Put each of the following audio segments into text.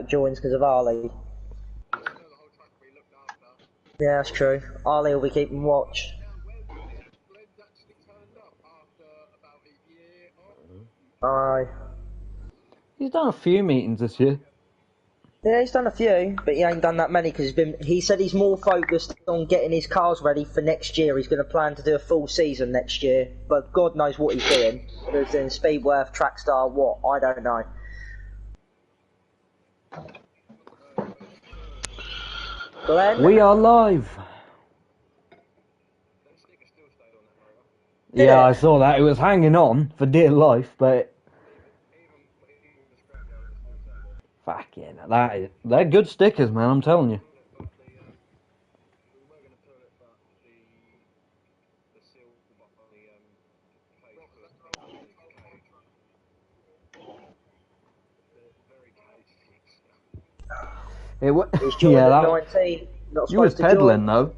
joins because of Arlie. Yeah, that's true. Arlie will be keeping watch. Aye. He's done a few meetings this year. Yeah, he's done a few, but he ain't done that many because he said he's more focused on getting his cars ready for next year. He's going to plan to do a full season next year, but God knows what he's doing. Whether he's doing Speedworth, Trackstar, what, I don't know. Glenn? We are live. Did Yeah, it? I saw that. It was hanging on for dear life, but fucking they're good stickers, man. I'm telling you. He's joined Yeah, at that 19. Not you was supposed to join. peddling though.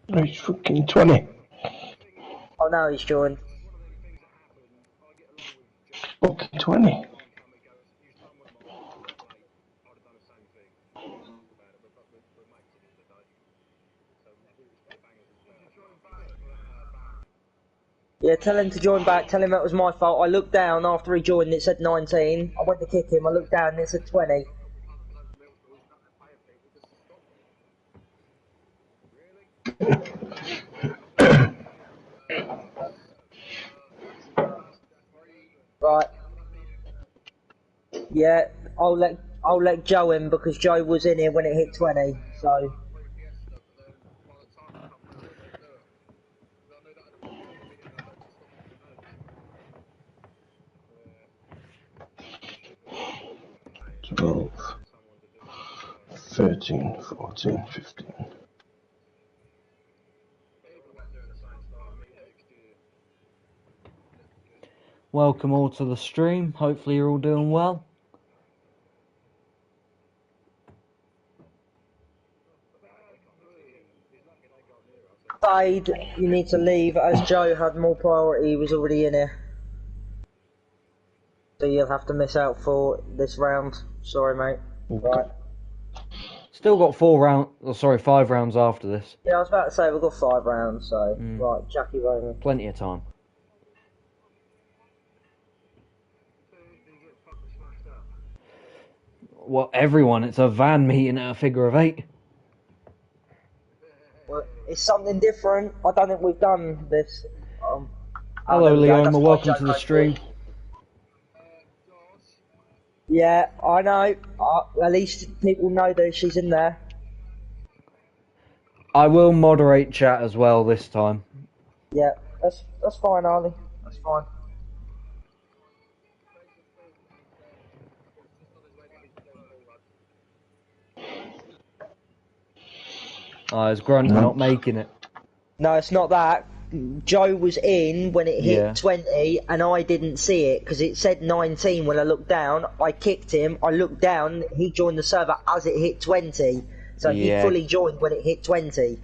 No, he's fucking 20. Oh, now he's joined. Fucking 20. Yeah, tell him to join back. Tell him that was my fault. I looked down after he joined and it said 19. I went to kick him. I looked down and it said 20. Right. Yeah, I'll let Joe in because Joe was in here when it hit 20. So. Twelve, 13, 14, 15. Welcome all to the stream. Hopefully you're all doing well. Fade, you need to leave as Joe had more priority. He was already in here. So you'll have to miss out for this round. Sorry, mate. Right. Still got 5 rounds after this. Yeah, I was about to say we've got 5 rounds, so right, Jackie Roman. Plenty of time. Well, everyone, it's a van meeting at a figure of 8. Well, it's something different. I don't think we've done this. Hello, Leoma. Welcome to the stream. Yeah, I know. At least people know that she's in there. I will moderate chat as well this time. Yeah, that's fine, Arlie. That's fine. It's Grunt not making it. No, it's not that. Joe was in when it hit 20 and I didn't see it because it said 19 when I looked down. I kicked him, I looked down, he joined the server as it hit 20. So he fully joined when it hit 20.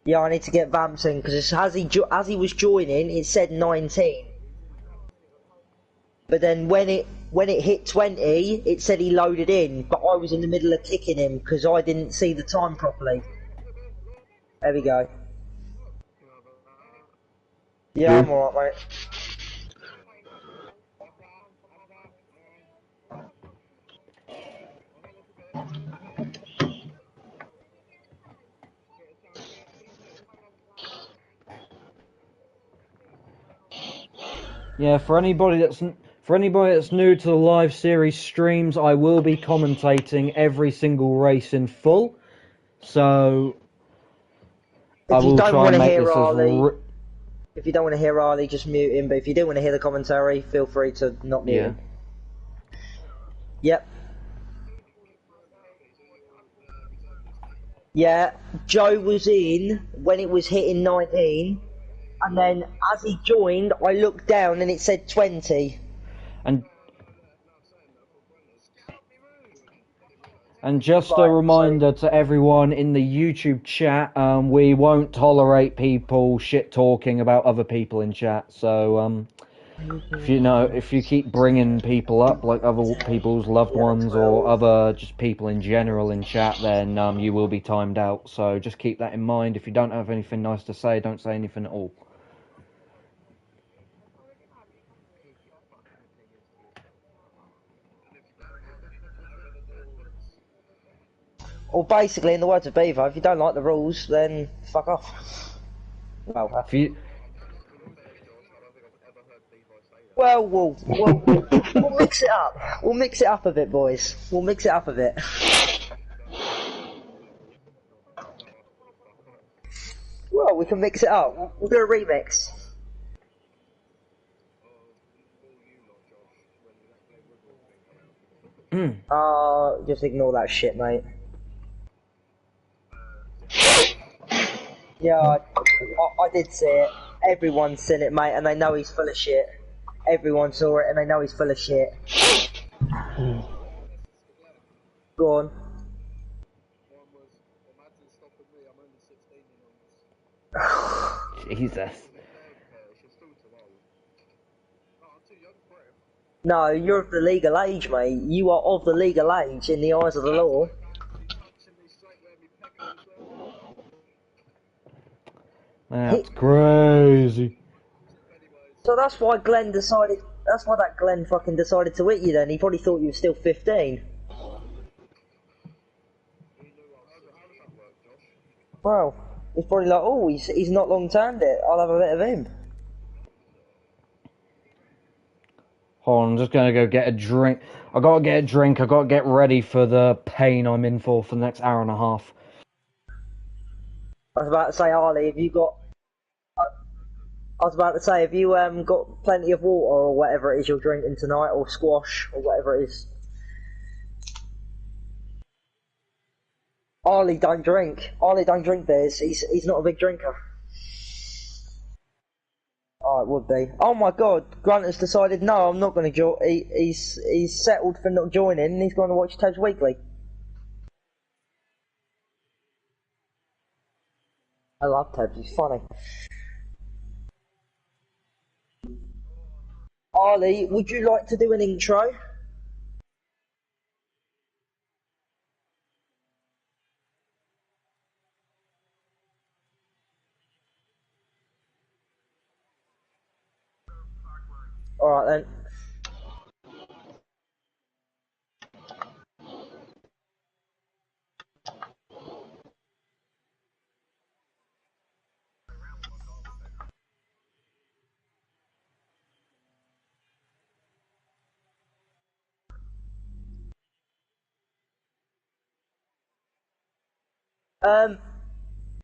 Yeah, I need to get Vamps in because as he was joining, it said 19. But then when it hit 20, it said he loaded in, but I was in the middle of kicking him because I didn't see the time properly. There we go. Yeah, I'm alright, mate. Yeah, for anybody that's new to the live series streams, I will be commentating every single race in full. So I will try and make this as if you don't want to hear Arlie, just mute him. But if you do want to hear the commentary, feel free to not mute him. Yep. Yeah, Joe was in when it was hitting 19, and then as he joined, I looked down and it said 20. And And just a reminder to everyone in the YouTube chat, we won't tolerate people shit talking about other people in chat. So, if you keep bringing people up, like other people's loved ones or other just people in general in chat, then you will be timed out. So just keep that in mind. If you don't have anything nice to say, don't say anything at all. Or basically, in the words of Beaver, if you don't like the rules, then fuck off. Well, we'll mix it up. We'll mix it up a bit, boys. We'll mix it up a bit. Well, we can mix it up. We'll do a remix. Just ignore that shit, mate. Yeah, I did see it. Everyone's seen it, mate, and they know he's full of shit. Everyone saw it, and they know he's full of shit. Go on. Jesus. No, you're of the legal age, mate. You are of the legal age in the eyes of the law. That's crazy. So that's why Glenn decided. That's why that Glenn fucking decided to hit you. Then he probably thought you were still 15. Well, he's probably like, oh, he's not long termed it. I'll have a bit of him. Hold on, I'm just gonna go get a drink. I gotta get a drink. I gotta get ready for the pain I'm in for the next hour and a half. I was about to say, Harley, have you got? I was about to say, have you got plenty of water or whatever it is you're drinking tonight, or squash or whatever it is? Harley don't drink. Harley don't drink beers. He's not a big drinker. Oh, it would be. Oh my God, Grant has decided no, I'm not going to join. He's settled for not joining, and he's going to watch Tabs Weekly. I love Tabs. He's funny. Harley, would you like to do an intro? Alright then.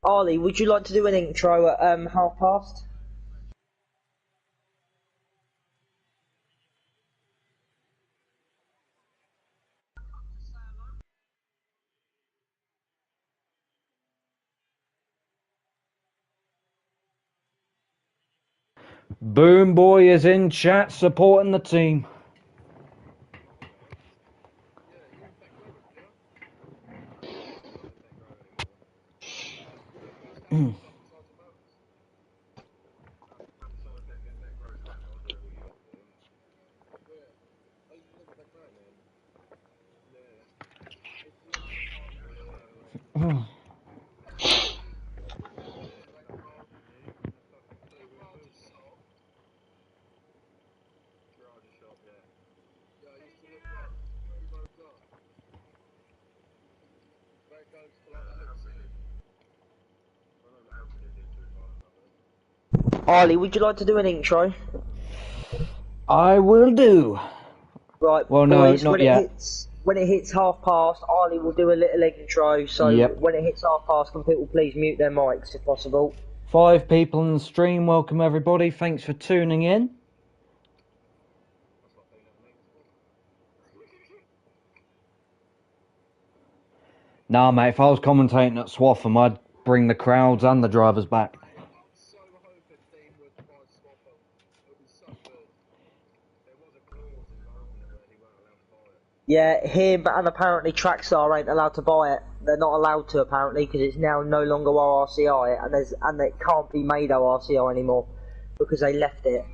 Harley, would you like to do an intro at 1:30? Boom Boy is in chat supporting the team. Harley, would you like to do an intro? I will do. Right, well, boys, no, not yet. When it hits 1:30, Harley will do a little intro, so when it hits 1:30, can people please mute their mics if possible? 5 people on the stream, welcome everybody, thanks for tuning in. Nah mate, if I was commentating at Swaffham, I'd bring the crowds and the drivers back. Yeah, him and apparently Trackstar ain't allowed to buy it. They're not allowed to apparently because it's now no longer ORCI and it can't be made ORCI anymore because they left it.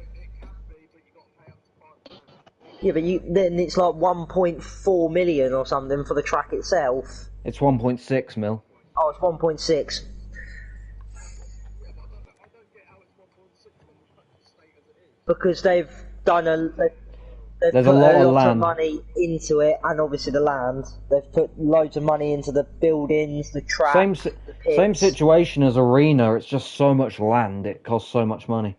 Yeah, but then it's like 1.4 million or something for the track itself. It's 1.6 mil. Oh, it's 1.6. Because they've done they've There's put a lot of lot land. of money into it, and obviously the land. They've put loads of money into the buildings, the track, the pits. Same situation as Arena. It's just so much land. It costs so much money.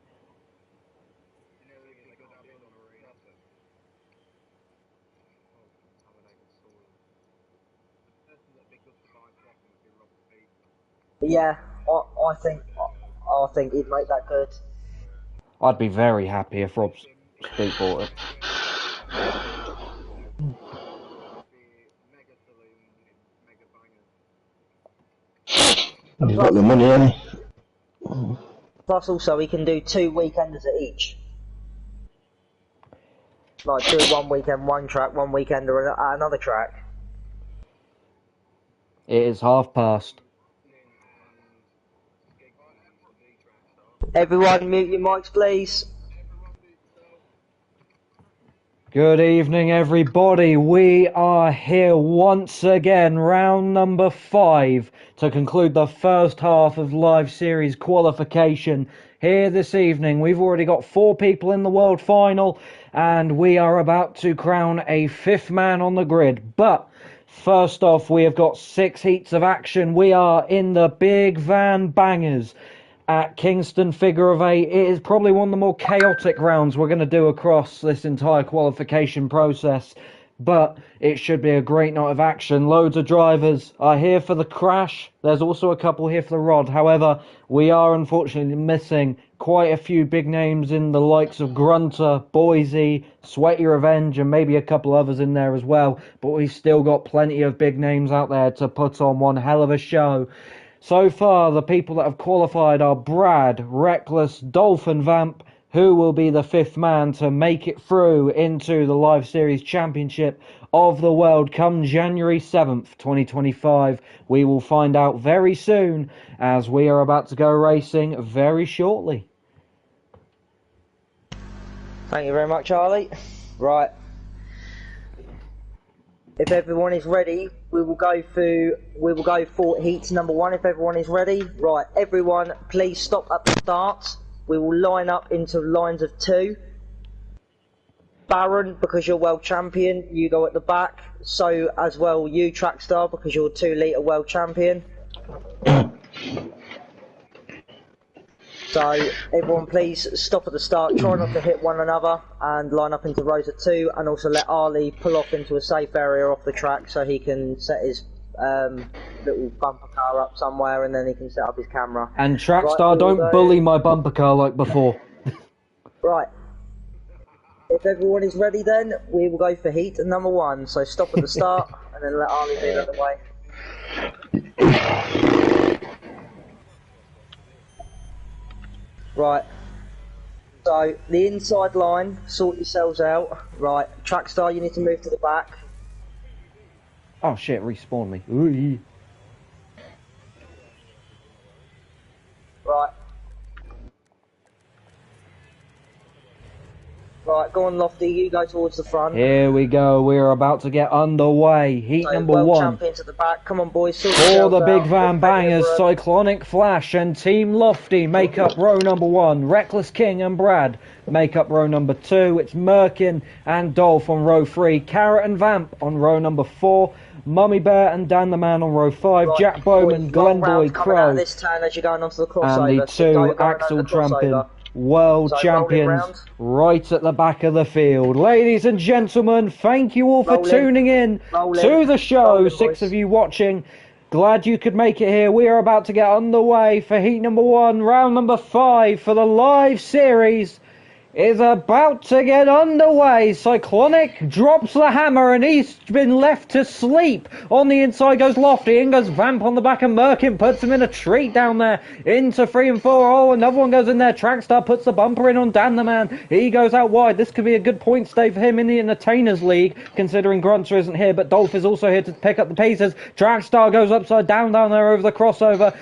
But yeah, I think he'd make that good. I'd be very happy if Rob Speed bought it. He's got the money, hasn't he? Plus, also, he can do 2 weekenders at each. Like, do one weekend, one track, one weekender at another track. It is past. Everyone, mute your mics, please. Good evening, everybody. We are here once again, round number 5, to conclude the first half of Live Series qualification here this evening. We've already got 4 people in the World Final, and we are about to crown a 5th man on the grid. But first off, we have got 6 heats of action. We are in the Big Van Bangers at Kingston Figure of 8. It is probably one of the more chaotic rounds we're going to do across this entire qualification process, but it should be a great night of action. Loads of drivers are here for the crash. There's also a couple here for the rod. However, we are unfortunately missing quite a few big names in the likes of Grunter, Boise, Sweaty Revenge, and maybe a couple others in there as well, but we've still got plenty of big names out there to put on one hell of a show. So far, the people that have qualified are Brad, Reckless, Dolphin Vamp, who will be the 5th man to make it through into the Live Series Championship of the World come January 7th, 2025. We will find out very soon, as we are about to go racing very shortly. Thank you very much, Charlie. Right. If everyone is ready, we will go for heats number 1 if everyone is ready. Right, everyone please stop at the start. We will line up into lines of 2. Baron, because you're world champion, you go at the back. So as well you, Trackstar, because you're 2 litre world champion. So everyone please stop at the start, try not to hit one another, and line up into rows of 2, and also let Ali pull off into a safe area off the track so he can set his little bumper car up somewhere, and then he can set up his camera. And Trackstar, don't bully my bumper car like before. Right. If everyone is ready then, we will go for heat number 1. So stop at the start, and then let Ali be out of the way. Right, so the inside line, sort yourselves out. Right, Trackstar, you need to move to the back. Oh shit, respawn me. Ooh. Right. Right, go on Lofty, you go towards the front. Here we go, we're about to get underway. Heat number 1. Champions at the back, come on boys. For the Big Van Bangers, Cyclonic Flash and Team Lofty make up row number 1. Reckless King and Brad make up row number 2. It's Merkin and Dolph on row 3. Carrot and Vamp on row number 4. Mummy Bear and Dan the Man on row 5. Right, Jack Bowman, Glenn Boyd, Crow, this turn as you're going onto the crossover. And the 2 Axel Trampin world champions right at the back of the field. Ladies and gentlemen, thank you all for tuning in to the show. 6 of you watching. Glad you could make it here. We are about to get underway for heat number 1, round number 5 for the Live Series is about to get underway. Cyclonic drops the hammer and he's been left to sleep. On the inside goes Lofty, in goes Vamp on the back, and Merkin puts him in a treat down there into 3 and 4. Oh, another one goes in there. Trackstar puts the bumper in on Dan the Man. He goes out wide. This could be a good point stay for him in the Entertainers League, considering Grunter isn't here, but Dolph is also here to pick up the pieces. Trackstar goes upside down there over the crossover.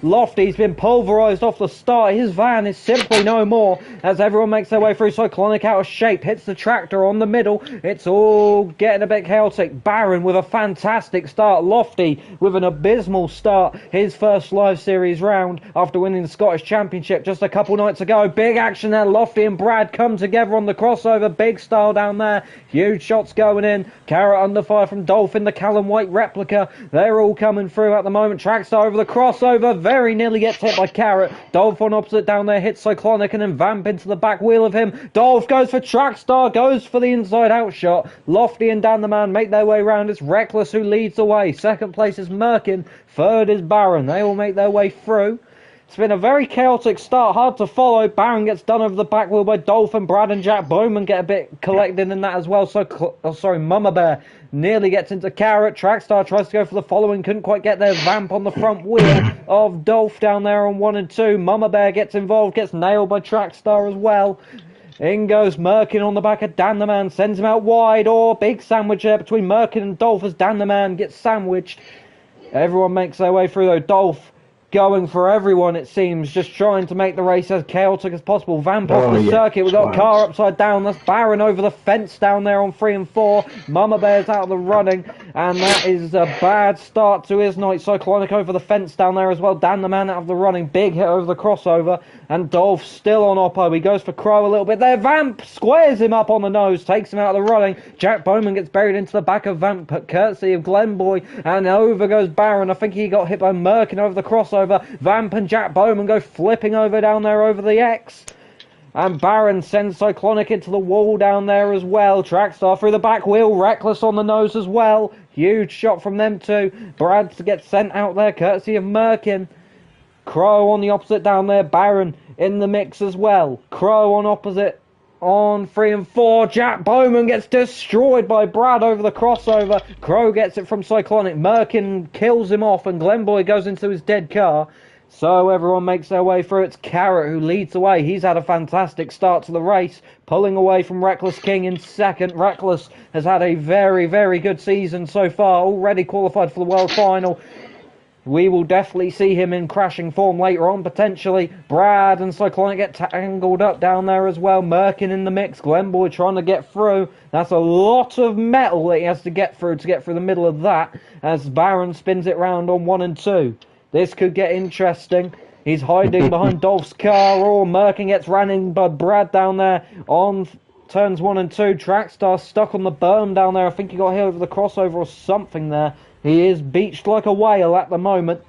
Lofty's been pulverised off the start. His van is simply no more as everyone makes their way through. Cyclonic out of shape, hits the tractor on the middle. It's all getting a bit chaotic. Baron with a fantastic start. Lofty with an abysmal start. His first live series round after winning the Scottish Championship just a couple nights ago. Big action there. Lofty and Brad come together on the crossover. Big style down there. Huge shots going in. Carrot under fire from Dolphin, the Callum White replica. They're all coming through at the moment. Trackstar over the crossover. Very nearly gets hit by Carrot. Dolph on opposite down there hits Cyclonic and then Vamp into the back wheel of him. Dolph goes for Trackstar, goes for the inside out shot. Lofty and Dan the Man make their way round. It's Reckless who leads the way. Second place is Merkin. Third is Baron. They all make their way through. It's been a very chaotic start, hard to follow. Baron gets done over the back wheel by Dolph, and Brad and Jack Bowman get a bit collected in that as well. So, Mama Bear nearly gets into Carrot. Trackstar tries to go for the following, couldn't quite get there. Vamp on the front wheel of Dolph down there on 1 and 2. Mama Bear gets involved, gets nailed by Trackstar as well. In goes Merkin on the back of Dan the Man, sends him out wide. Big sandwich there between Merkin and Dolph as Dan the Man gets sandwiched. Everyone makes their way through though. Dolph going for everyone, it seems, just trying to make the race as chaotic as possible. Vamp off the circuit, we've got car upside down. That's Baron over the fence down there on 3 and 4. Mama Bear's out of the running, and that is a bad start to his night. Cyclonic over the fence down there as well. Dan the Man out of the running, big hit over the crossover, and Dolph still on Oppo. He goes for Crow a little bit there. Vamp squares him up on the nose, takes him out of the running. Jack Bowman gets buried into the back of Vamp, courtesy of Glenboy, and over goes Baron. I think he got hit by Merkin over the crossover. Vamp and Jack Bowman go flipping over down there over the X. And Baron sends Cyclonic into the wall down there as well. Trackstar through the back wheel. Reckless on the nose as well. Huge shot from them two. Brad gets sent out there courtesy of Merkin. Crow on the opposite down there. Baron in the mix as well. Crow on opposite on 3 and 4. Jack Bowman gets destroyed by Brad over the crossover. Crow gets it from Cyclonic. Merkin kills him off and Glenboy goes into his dead car. So everyone makes their way through. It's Carrot who leads the way. He's had a fantastic start to the race, pulling away from Reckless King in second. Reckless has had a very, very good season so far, already qualified for the World Final. We will definitely see him in crashing form later on, potentially. Brad and Cyclonic get tangled up down there as well. Merkin in the mix. Glenboy trying to get through. That's a lot of metal that he has to get through the middle of that, as Baron spins it round on 1 and 2. This could get interesting. He's hiding behind Dolph's car. Merkin gets ran in by Brad down there on turns 1 and 2. Trackstar stuck on the berm down there. I think he got hit over the crossover or something there. He is beached like a whale at the moment.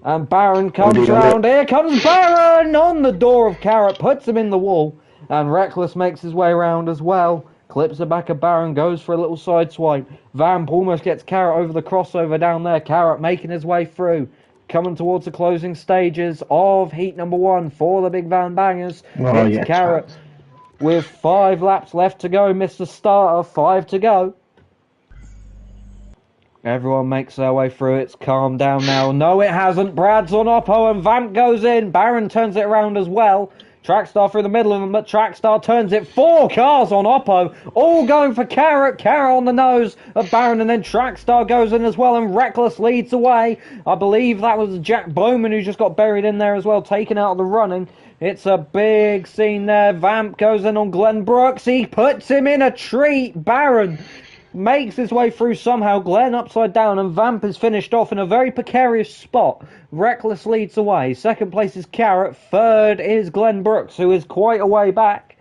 And Baron comes round. Here comes Baron on the door of Carrot. Puts him in the wall. And Reckless makes his way round as well. Clips the back of Baron. Goes for a little side swipe. Vamp almost gets Carrot over the crossover down there. Carrot making his way through. Coming towards the closing stages of heat number 1 for the Big Van Bangers. It's Carrot with 5 laps left to go. Mr. Starter, 5 to go. Everyone makes their way through. It's calmed down now. No, it hasn't. Brad's on Oppo and Vamp goes in. Baron turns it around as well. Trackstar through the middle of them, but Trackstar turns it. 4 cars on Oppo, all going for Carrot. Carrot on the nose of Baron, and then Trackstar goes in as well, and Reckless leads away. I believe that was Jack Bowman who just got buried in there as well, taken out of the running. It's a big scene there. Vamp goes in on Glenn Brooks. He puts him in a treat. Baron makes his way through somehow. Glenn upside down, and Vamp is finished off in a very precarious spot. Reckless leads away. Second place is Carrot. Third is Glenn Brooks, who is quite a way back.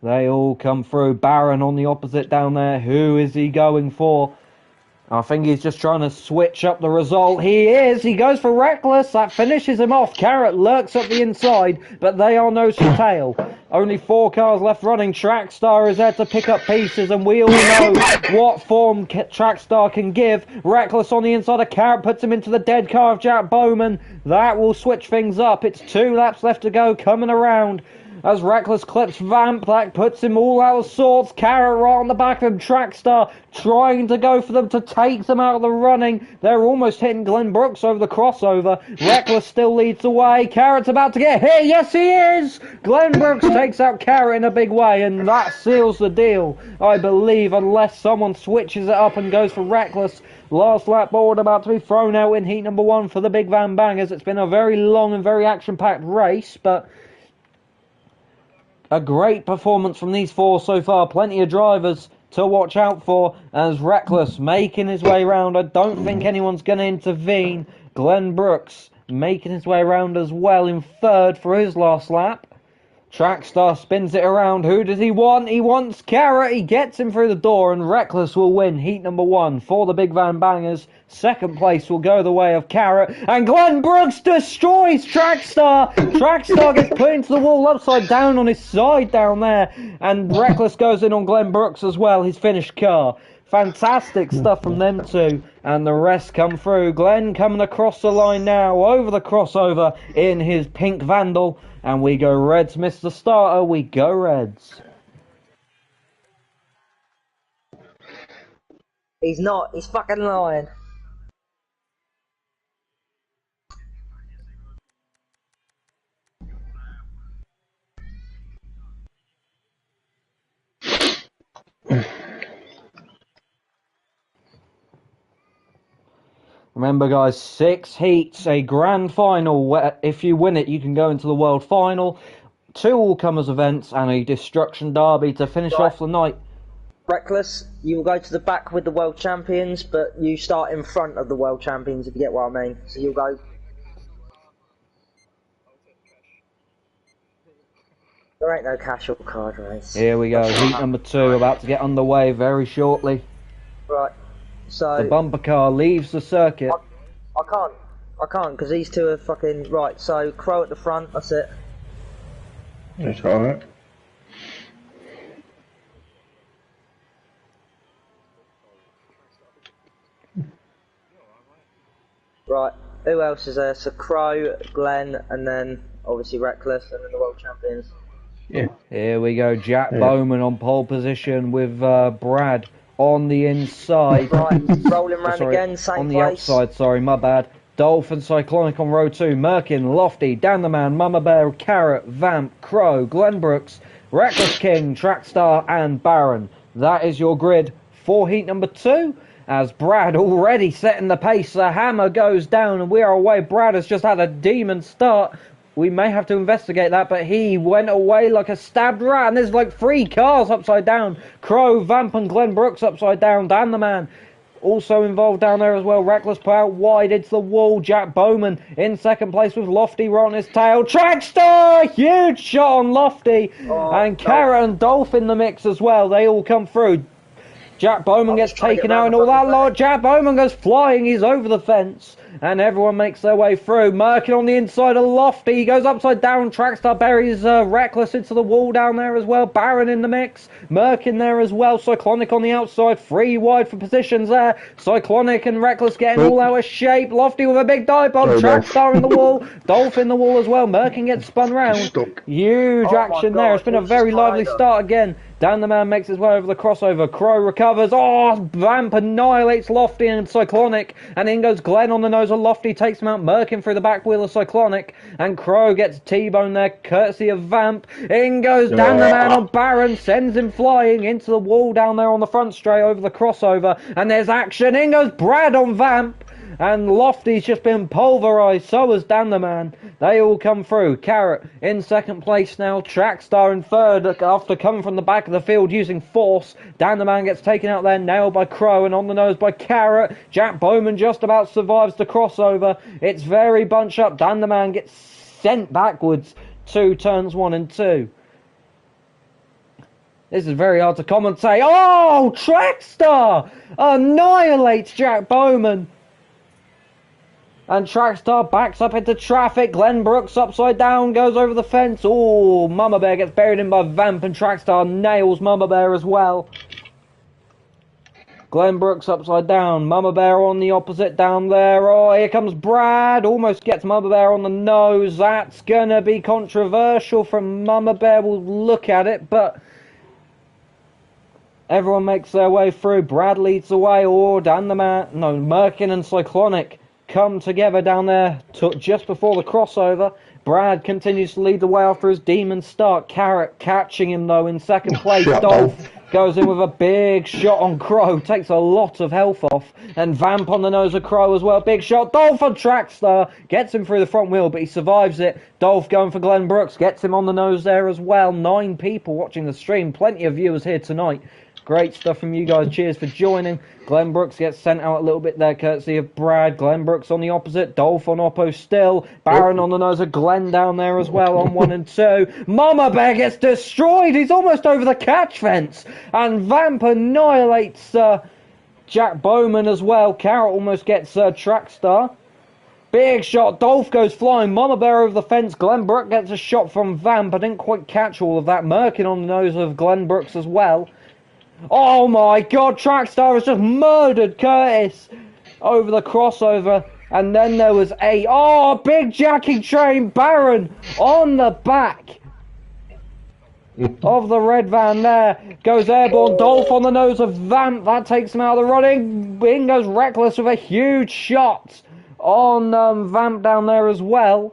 They all come through. Baron on the opposite down there. Who is he going for? I think he's just trying to switch up the result. He is. He goes for Reckless. That finishes him off. Carrot lurks up the inside, but they are nose to tail. Only 4 cars left running. Trackstar is there to pick up pieces, and we all know what form Trackstar can give. Reckless on the inside of Carrot puts him into the dead car of Jack Bowman. That will switch things up. It's 2 laps left to go, coming around. As Reckless clips Vamp, that puts him all out of sorts. Carrot right on the back of him. Trackstar trying to go for them to take them out of the running. They're almost hitting Glenn Brooks over the crossover. Reckless still leads the way. Carrot's about to get hit. Yes, he is! Glenn Brooks takes out Carrot in a big way, and that seals the deal, I believe, unless someone switches it up and goes for Reckless. Last lap board about to be thrown out in heat number 1 for the Big Van Bangers. It's been a very long and very action-packed race, but a great performance from these 4 so far. Plenty of drivers to watch out for as Reckless making his way round. I don't think anyone's going to intervene. Glenn Brooks making his way around as well in 3rd for his last lap. Trackstar spins it around. Who does he want? He wants Carrot. He gets him through the door, and Reckless will win heat number 1 for the Big Van Bangers. 2nd place will go the way of Carrot, and Glenn Brooks destroys Trackstar. Trackstar gets put into the wall upside down on his side down there, and Reckless goes in on Glenn Brooks as well, his finished car. Fantastic stuff from them two, and the rest come through. Glenn coming across the line now, over the crossover in his pink Vandal, and we go Reds, Mr. Starter, we go Reds. He's not, he's fucking lying. Remember, guys, 6 heats, a grand final. Where if you win it, you can go into the world final. 2 all-comers events and a destruction derby to finish off the night. Reckless, you will go to the back with the world champions, but you start in front of the world champions, if you get what I mean. So you'll go. There ain't no cash or card race. Here we go, heat number 2 about to get underway very shortly. Right. So the bumper car leaves the circuit. I can't, because these 2 are fucking... Right, so Crow at the front, that's it. That's alright. Right, who else is there? So Crow, Glenn, and then obviously Reckless, and then the world champions. Yeah. Here we go, Jack Bowman on pole position with Brad on the inside. Right, rolling round again, same on the place. outside, sorry, my bad. Dolphin Cyclonic on row 2, Merkin, Lofty, Dan the Man, Mama Bear, Carrot, Vamp, Crow, Glenn Brooks, Reckless King, Trackstar, and Baron. That is your grid for heat number 2. As Brad already setting the pace, the hammer goes down and we are away. Brad has just had a demon start. We may have to investigate that, but he went away like a stabbed rat, and there's like 3 cars upside down. Crow, Vamp, and Glenn Brooks upside down. Dan the Man also involved down there as well. Reckless put out wide into the wall. Jack Bowman in 2nd place with Lofty right on his tail. Trackstar! Huge shot on Lofty. And Carrot and Dolph in the mix as well. They all come through. Jack Bowman gets taken out and all that lot. Jack Bowman goes flying. He's over the fence. And everyone makes their way through. Merkin on the inside of Lofty. He goes upside down. Trackstar buries Reckless into the wall down there as well. Baron in the mix. Merkin there as well. Cyclonic on the outside. 3 wide for positions there. Cyclonic and Reckless getting all out of shape. Lofty with a big dive bomb. Trackstar in the wall. Dolph in the wall as well. Merkin gets spun round. Huge action there. It's been a very lively start again. Dan the Man makes his way over the crossover. Crow recovers. Oh, Vamp annihilates Lofty and Cyclonic. And in goes Glenn on the nose of Lofty. Takes him out. Merkin through the back wheel of Cyclonic. And Crow gets T-bone there, courtesy of Vamp. In goes Dan the Man on Baron. Sends him flying into the wall down there on the front straight over the crossover. And there's action. In goes Brad on Vamp. And Lofty's just been pulverised, so has Dan the Man. They all come through. Carrot in 2nd place now. Trackstar in 3rd after coming from the back of the field using force. Dan the Man gets taken out there, nailed by Crow and on the nose by Carrot. Jack Bowman just about survives the crossover. It's very bunched up. Dan the Man gets sent backwards to turns 1 and 2. This is very hard to commentate. Oh, Trackstar annihilates Jack Bowman. And Trackstar backs up into traffic. Glenn Brooks upside down, goes over the fence. Oh, Mama Bear gets buried in by Vamp, and Trackstar nails Mama Bear as well. Glenn Brooks upside down. Mama Bear on the opposite down there. Oh, here comes Brad. Almost gets Mama Bear on the nose. That's going to be controversial from Mama Bear. We'll look at it, but everyone makes their way through. Brad leads the way. Oh, down the man. No, Merkin and Cyclonic come together down there just before the crossover. Brad continues to lead the way after his demon start. Carrot catching him, though, in second place. Dolph goes in with a big shot on Crow. Takes a lot of health off. And Vamp on the nose of Crow as well. Big shot. Dolph on Trackstar. Gets him through the front wheel, but he survives it. Dolph going for Glenn Brooks. Gets him on the nose there as well. 9 people watching the stream. Plenty of viewers here tonight. Great stuff from you guys. Cheers for joining. Glenn Brooks gets sent out a little bit there, courtesy of Brad. Glenn Brooks on the opposite. Dolph on Oppo still. Baron on the nose of Glenn down there as well on 1 and 2. Mama Bear gets destroyed. He's almost over the catch fence. And Vamp annihilates Jack Bowman as well. Carrot almost gets Trackstar. Big shot. Dolph goes flying. Mama Bear over the fence. Glenn Brooks gets a shot from Vamp. I didn't quite catch all of that. Merkin on the nose of Glenn Brooks as well. Oh my god, Trackstar has just murdered Curtis over the crossover. And then there was a big jacking train. Baron on the back of the red van there. Goes airborne. Dolph on the nose of Vamp. That takes him out of the running. In goes Reckless with a huge shot on Vamp down there as well.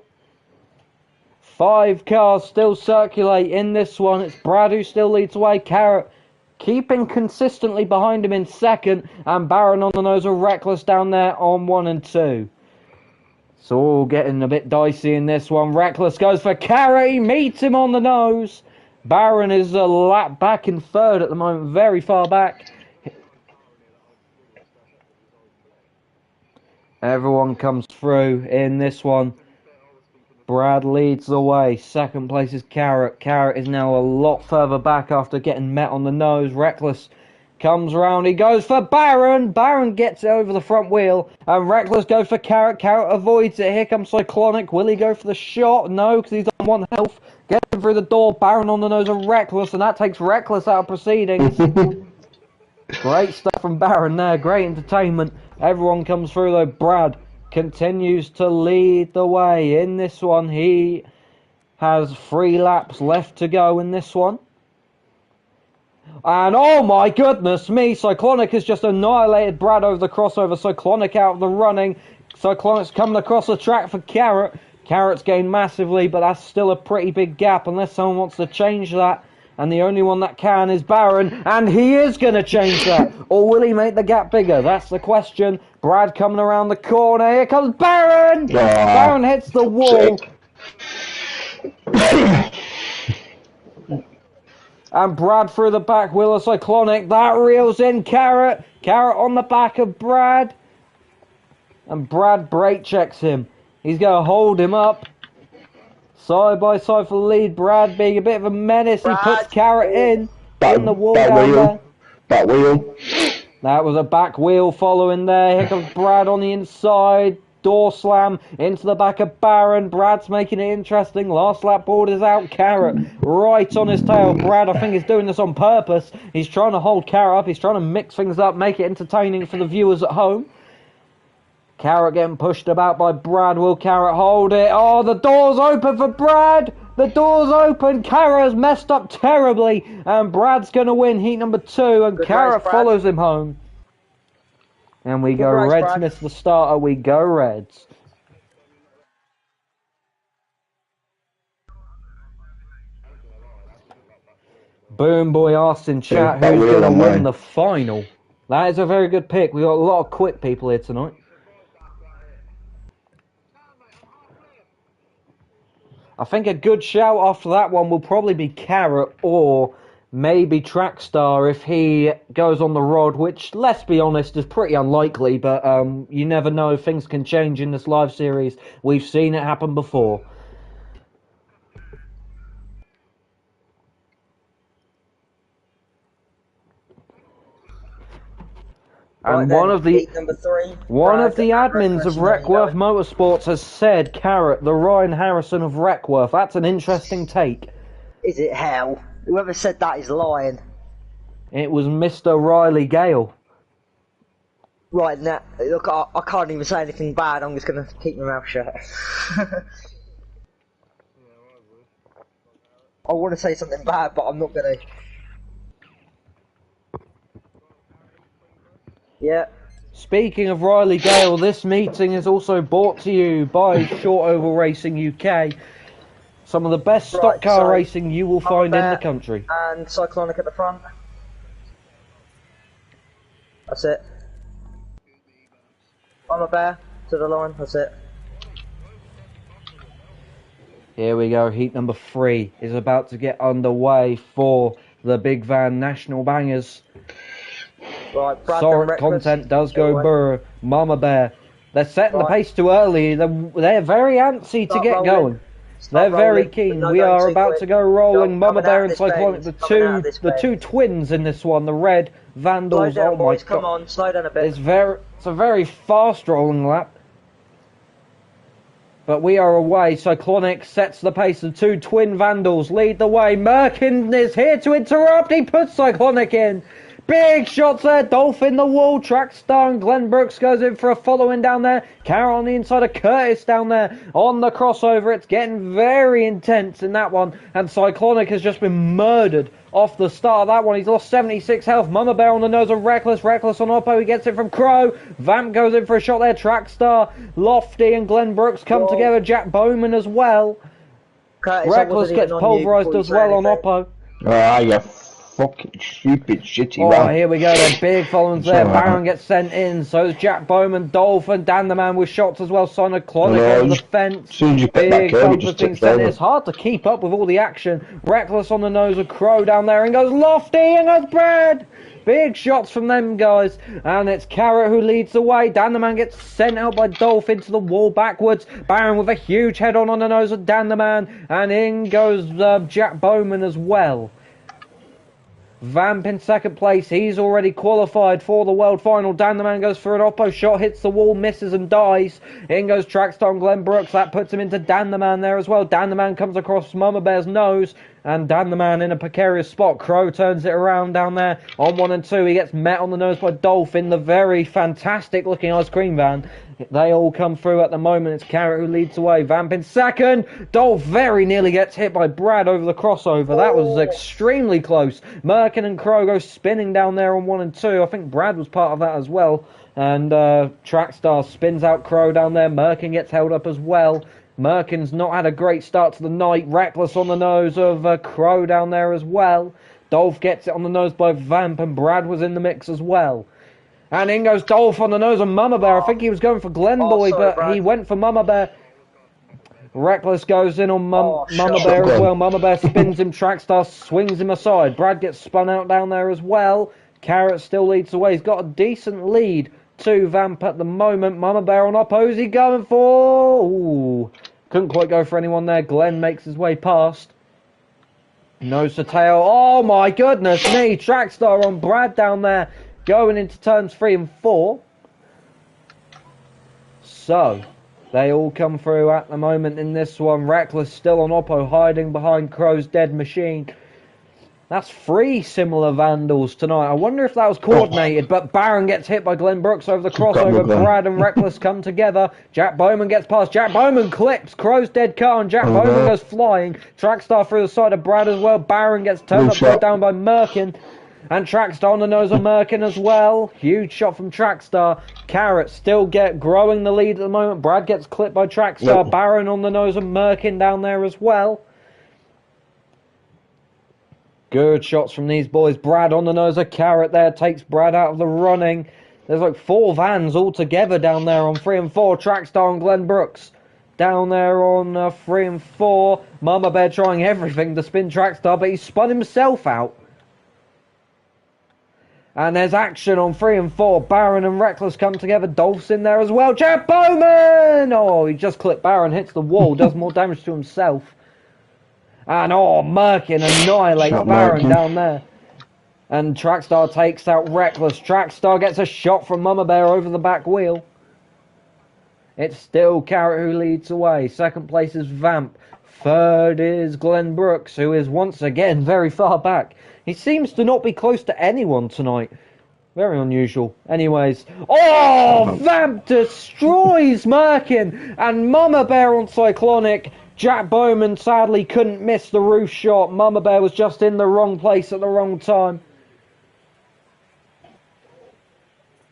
5 cars still circulate in this one. It's Brad who still leads the way. Carrot keeping consistently behind him in second, and Baron on the nose of Reckless down there on 1 and 2. It's all getting a bit dicey in this one. Reckless goes for Carry, meets him on the nose. Baron is a lap back in third at the moment, very far back. Everyone comes through in this one. Brad leads the way. Second place is Carrot. Carrot is now a lot further back after getting met on the nose. Reckless comes around. He goes for Baron. Baron gets it over the front wheel. And Reckless goes for Carrot. Carrot avoids it. Here comes Cyclonic. Will he go for the shot? No, because he's on 1 health. Gets him through the door. Baron on the nose of Reckless. And that takes Reckless out of proceedings. Great stuff from Baron there. Great entertainment. Everyone comes through though. Brad continues to lead the way in this one. He has 3 laps left to go in this one. And oh my goodness me, Cyclonic has just annihilated Brad over the crossover. Cyclonic out of the running. Cyclonic's coming across the track for Carrot. Carrot's gained massively, but that's still a pretty big gap unless someone wants to change that. And the only one that can is Baron, and he is going to change that. Or will he make the gap bigger? That's the question. Brad coming around the corner. Here comes Baron! Baron hits the wall. And Brad through the back wheel of Cyclonic. That reels in Carrot. Carrot on the back of Brad. And Brad brake checks him. He's going to hold him up. Side by side for the lead. Brad being a bit of a menace. He puts Carrot in the wall down there. Back wheel. That was a back wheel following there. Here comes Brad on the inside. Door slam into the back of Baron. Brad's making it interesting. Last lap board is out. Carrot right on his tail. Brad, I think, is doing this on purpose. He's trying to hold Carrot up. He's trying to mix things up, make it entertaining for the viewers at home. Carrot getting pushed about by Brad. Will Carrot hold it? Oh, the door's open for Brad. The door's open. Carrot's messed up terribly. And Brad's going to win heat number 2. And Carrot follows him home. And we go Reds, Brad. Miss the starter. We go Reds. Boom Boy asked in chat who's going to win the final. That is a very good pick. We got a lot of quick people here tonight. I think a good shout after that one will probably be Carrot or maybe Trackstar if he goes on the rod, which, let's be honest, is pretty unlikely, but you never know. Things can change in this live series. We've seen it happen before. And right one then, of the heat number 3. one of the admins of Wreckworth Motorsports has said Carrot, the Ryan Harrison of Wreckworth. That's an interesting take. Is it hell? Whoever said that is lying. It was Mr. Riley Gale. Right now, look, I can't even say anything bad. I'm just gonna keep my mouth shut. I want to say something bad, but I'm not gonna. Yeah. Speaking of Riley Gale, this meeting is also brought to you by Short Oval Racing UK. Some of the best stock car racing you will find in the country. And Cyclonic at the front. That's it. Mama Bear to the line, that's it. Here we go, heat number 3 is about to get underway for the Big Van National Bangers. Right, Soric content does go burr. Mama Bear. They're setting the pace too early. They're very antsy to get going. They're very keen. We are about to go rolling. Mama Bear and Cyclonic, the two twins in this one. The red Vandals. Slow down, oh my boys. god! Come on, slow down a bit. It's a very fast rolling lap. But we are away. Cyclonic sets the pace. The two twin Vandals lead the way. Merkin is here to interrupt. He puts Cyclonic in. Big shots there. Dolphin the wall. Trackstar and Glenn Brooks goes in for a following down there. Carroll on the inside of Curtis down there on the crossover. It's getting very intense in that one. And Cyclonic has just been murdered off the start of that one. He's lost 76 health. Mama Bear on the nose of Reckless. Reckless on Oppo. He gets it from Crow. Vamp goes in for a shot there. Trackstar, Lofty and Glenn Brooks come together. Jack Bowman as well. Curtis, Reckless gets pulverised as well on Oppo. Ah, you fucking stupid shitty Oh, here we go. The big followings there. Baron gets sent in. So is Jack Bowman, Dolphin, Dan the Man with shots as well. Cyclonic over the fence. Big bumpers being sent in. It's hard to keep up with all the action. Reckless on the nose of Crow down there and goes Lofty and goes Brad. Big shots from them guys. And it's Carrot who leads the way. Dan the Man gets sent out by Dolphin to the wall backwards. Baron with a huge head on the nose of Dan the Man. And in goes Jack Bowman as well. Vamp in second place. He's already qualified for the world final. Dan the Man goes for an Oppo shot, hits the wall, misses and dies. In goes Trackstar and Glenn Brooks. That puts him into Dan the Man there as well. Dan the Man comes across Mama Bear's nose. And Dan the Man in a precarious spot. Crow turns it around down there on 1 and 2. He gets met on the nose by Dolphin, the very fantastic looking ice cream van. They all come through at the moment. It's Carrot who leads the way. Vamp in second. Dolph very nearly gets hit by Brad over the crossover. That was extremely close. Merkin and Crow go spinning down there on 1 and 2. I think Brad was part of that as well. And Trackstar spins out Crow down there. Merkin gets held up as well. Merkin's not had a great start to the night. Reckless on the nose of Crow down there as well. Dolph gets it on the nose by Vamp, and Brad was in the mix as well. And in goes Dolph on the nose of Mama Bear. I think he was going for Glenn Boy, but Brad, he went for Mama Bear. Reckless goes in on Mama Bear as well. Mama Bear spins him. Trackstar swings him aside. Brad gets spun out down there as well. Carrot still leads the way. He's got a decent lead to Vamp at the moment. Mama Bear on Oppo. Who's he going for? Ooh. Couldn't quite go for anyone there. Glenn makes his way past. Nose to tail. Oh my goodness me. Trackstar on Brad down there. Going into turns 3 and 4. So, they all come through at the moment in this one. Reckless still on Oppo, hiding behind Crow's dead machine. That's 3 similar Vandals tonight. I wonder if that was coordinated, but Baron gets hit by Glenn Brooks over the crossover. Brad and Reckless come together. Jack Bowman gets past. Jack Bowman clips Crow's dead car, and Jack Bowman goes flying. Trackstar through the side of Brad as well. Baron gets turned upside down by Merkin. And Trackstar on the nose of Merkin as well. Huge shot from Trackstar. Carrot still growing the lead at the moment. Brad gets clipped by Trackstar. Yep. Baron on the nose of Merkin down there as well. Good shots from these boys. Brad on the nose of Carrot there. Takes Brad out of the running. There's like 4 vans all together down there on 3 and 4. Trackstar and Glenn Brooks down there on 3 and 4. Mama Bear trying everything to spin Trackstar, but he spun himself out. And there's action on 3 and 4. Baron and Reckless come together. Dolph's in there as well. Jack Bowman! Oh, he just clipped Baron, hits the wall, does more damage to himself. And Merkin annihilates Baron down there. And Trackstar takes out Reckless. Trackstar gets a shot from Mama Bear over the back wheel. It's still Carrot who leads away. Second place is Vamp. Third is Glenn Brooks, who is once again very far back. He seems to not be close to anyone tonight. Very unusual. Anyways. Oh! Vamp destroys Merkin! And Mama Bear on Cyclonic. Jack Bowman sadly couldn't miss the roof shot. Mama Bear was just in the wrong place at the wrong time.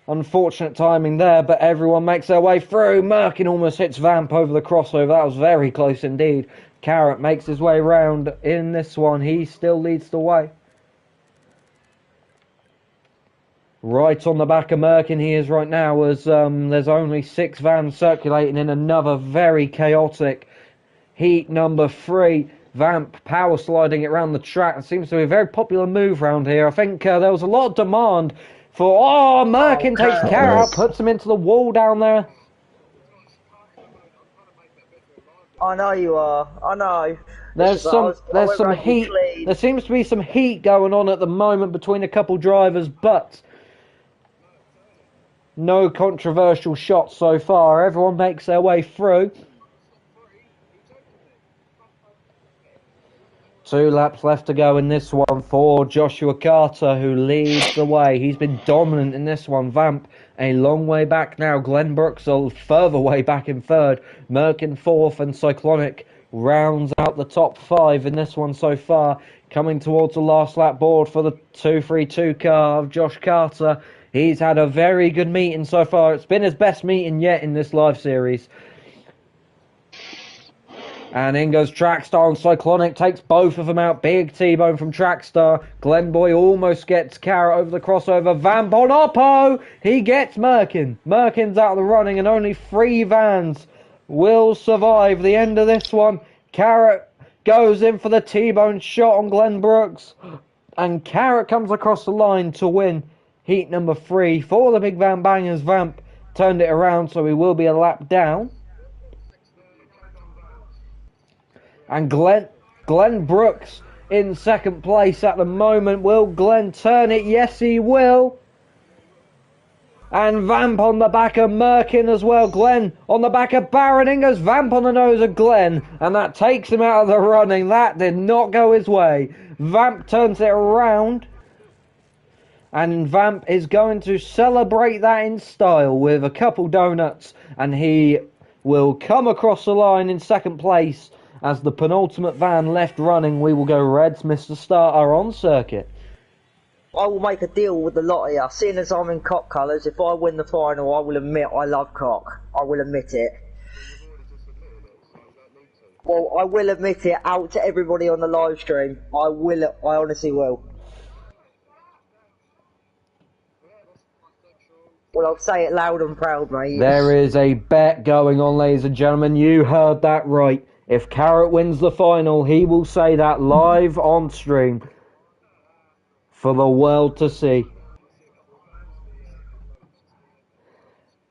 Unfortunate timing there, but everyone makes their way through. Merkin almost hits Vamp over the crossover. That was very close indeed. Carrot makes his way round in this one. He still leads the way. Right on the back of Merkin he is right now, as there's only 6 vans circulating in another very chaotic heat number 3. Vamp power sliding it around the track. It seems to be a very popular move around here. I think there was a lot of demand for... Oh, Merkin takes Carrot out, puts him into the wall down there. I know you are. I know. There's some heat. There seems to be some heat going on at the moment between a couple drivers, but no controversial shots so far. Everyone makes their way through. 2 laps left to go in this one for Joshua Carter, who leads the way. He's been dominant in this one. Vamp a long way back now. Glenn Brooks a further way back in third. Merkin fourth, and Cyclonic rounds out the top 5 in this one so far. Coming towards the last lap board for the 232 car of Josh Carter. He's had a very good meeting so far. It's been his best meeting yet in this live series. And in goes Trackstar, and Cyclonic takes both of them out. Big T-bone from Trackstar. Glenboy almost gets Carrot over the crossover. Vamp on Oppo! He gets Merkin. Merkin's out of the running, and only 3 vans will survive the end of this one. Carrot goes in for the T-bone shot on Glenn Brooks. And Carrot comes across the line to win heat number 3 for the Big Van Bangers. Vamp turned it around, so he will be a lap down. And Glenn Brooks in second place at the moment. Will Glenn turn it? Yes, he will. And Vamp on the back of Merkin as well. Glenn on the back of Barron. In goes Vamp on the nose of Glenn. And that takes him out of the running. That did not go his way. Vamp turns it around. And Vamp is going to celebrate that in style with a couple donuts. And he will come across the line in second place. As the penultimate van left running, we will go Reds, Mr. Starter on circuit. I will make a deal with the lot of you. Seeing as I'm in cock colours, if I win the final, I will admit I love cock. I will admit it. Well, I will admit it out to everybody on the live stream. I honestly will. Well, I'll say it loud and proud, mate. There is a bet going on, ladies and gentlemen. You heard that right. If Carrot wins the final, he will say that live on stream for the world to see.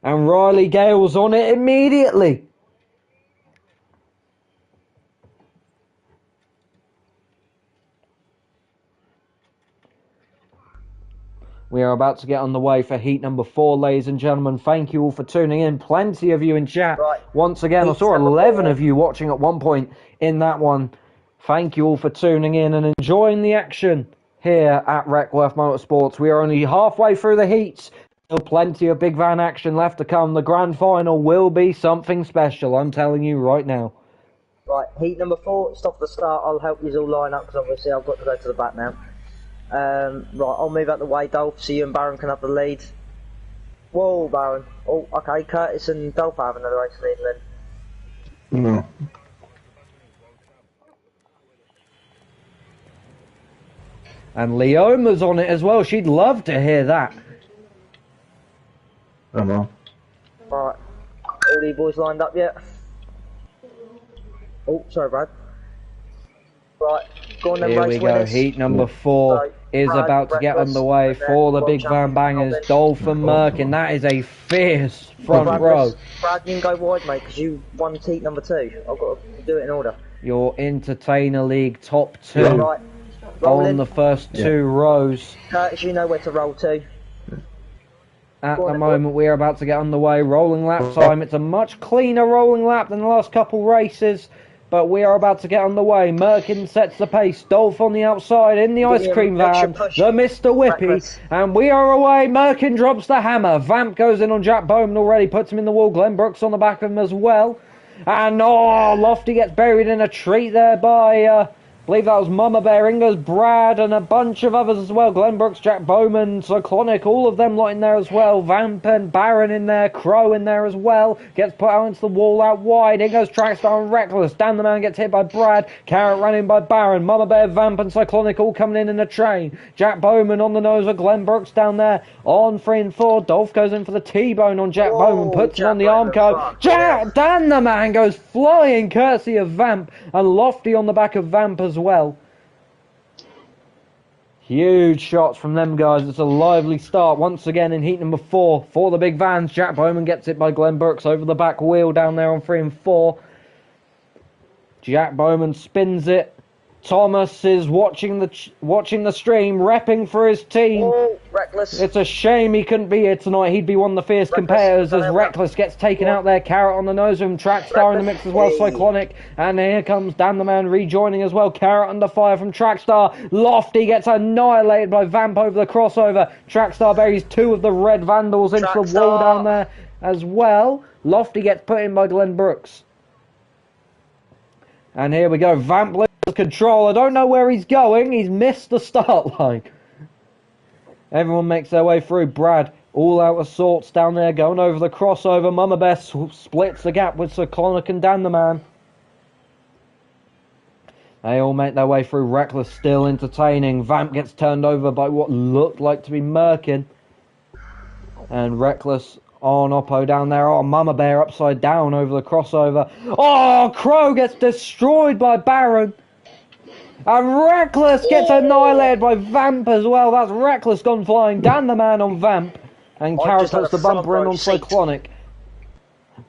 And Riley Gale's on it immediately. We are about to get on the way for heat number 4, ladies and gentlemen. Thank you all for tuning in. Plenty of you in chat. Right. Once again, I saw 11 of you watching at one point in that one. Thank you all for tuning in and enjoying the action here at Wreckworth Motorsports. We are only halfway through the heats. Still plenty of big van action left to come. The grand final will be something special, I'm telling you right now. Right, heat number 4, stop the start. I'll help you all line up because obviously I've got to go to the back now. Right, I'll move out the way, Dolph, so you and Baron can have the lead. Whoa, Baron. Oh, okay, Curtis and Dolph are having the race lead then. No. And Leoma's on it as well. She'd love to hear that. I know. Right, all you boys lined up yet? Oh, sorry, Brad. Right, go on then, Here race we go. winners. Heat number 4 is Brad, about to get Breakfast, underway and then for the World big van Champion, bangers, Robin. Dolph and Merkin. That is a fierce front row. Brad, you can go wide, mate, because you won heat number 2. I've got to do it in order. Your Entertainer League top 2. Right, on the first 2 rows. Curtis, you know where to roll to. At the moment, we are about to get underway. Rolling lap time. It's a much cleaner rolling lap than the last couple races, but we are about to get underway. Merkin sets the pace. Dolph on the outside in the ice cream van. The Mr. Whippy. And we are away. Merkin drops the hammer. Vamp goes in on Jack Bowman already. Puts him in the wall. Glenn Brooks on the back of him as well. And, Lofty gets buried in a tree there by... I believe that was Mama Bear, Ingers, Brad, and a bunch of others as well. Glenn Brooks, Jack Bowman, Cyclonic, all of them lot in there as well. Vamp and Baron in there, Crow in there as well. Gets put out into the wall out wide. In goes Trackstar and Reckless. Dan the Man gets hit by Brad. Carrot running by Baron. Mama Bear, Vamp, and Cyclonic all coming in a train. Jack Bowman on the nose of Glenn Brooks down there. On 3 and 4. Dolph goes in for the T-bone on Jack Bowman. Puts him on the arm code. Dan the Man goes flying courtesy of Vamp. And Lofty on the back of Vamp as well. Huge shots from them guys. It's a lively start once again in heat number 4 for the big vans. Jack Bowman gets it by Glenn Brooks over the back wheel down there on 3 and 4. Jack Bowman spins it. Thomas is watching the stream, repping for his team. Oh, Reckless. It's a shame he couldn't be here tonight. He'd be one of the fierce competitors as Reckless gets taken out there. Carrot on the nose of him. Trackstar in the mix as well. Cyclonic. And here comes Dan the Man rejoining as well. Carrot under fire from Trackstar. Lofty gets annihilated by Vamp over the crossover. Trackstar buries 2 of the red Vandals into the wall down there as well. Lofty gets put in by Glenn Brooks. And here we go. Vamp loses control. I don't know where he's going. He's missed the start line. Everyone makes their way through. Brad, all out of sorts down there, going over the crossover. Mama Bear splits the gap with Cyclonic and Dan the Man. They all make their way through. Reckless still entertaining. Vamp gets turned over by what looked like to be Merkin. And Reckless on Oppo down there. Oh, Mama Bear upside down over the crossover. Oh, Crow gets destroyed by Baron. And Reckless gets annihilated by Vamp as well. That's Reckless gone flying. Dan the Man on Vamp. And Carrot puts the bumper in on Cyclonic.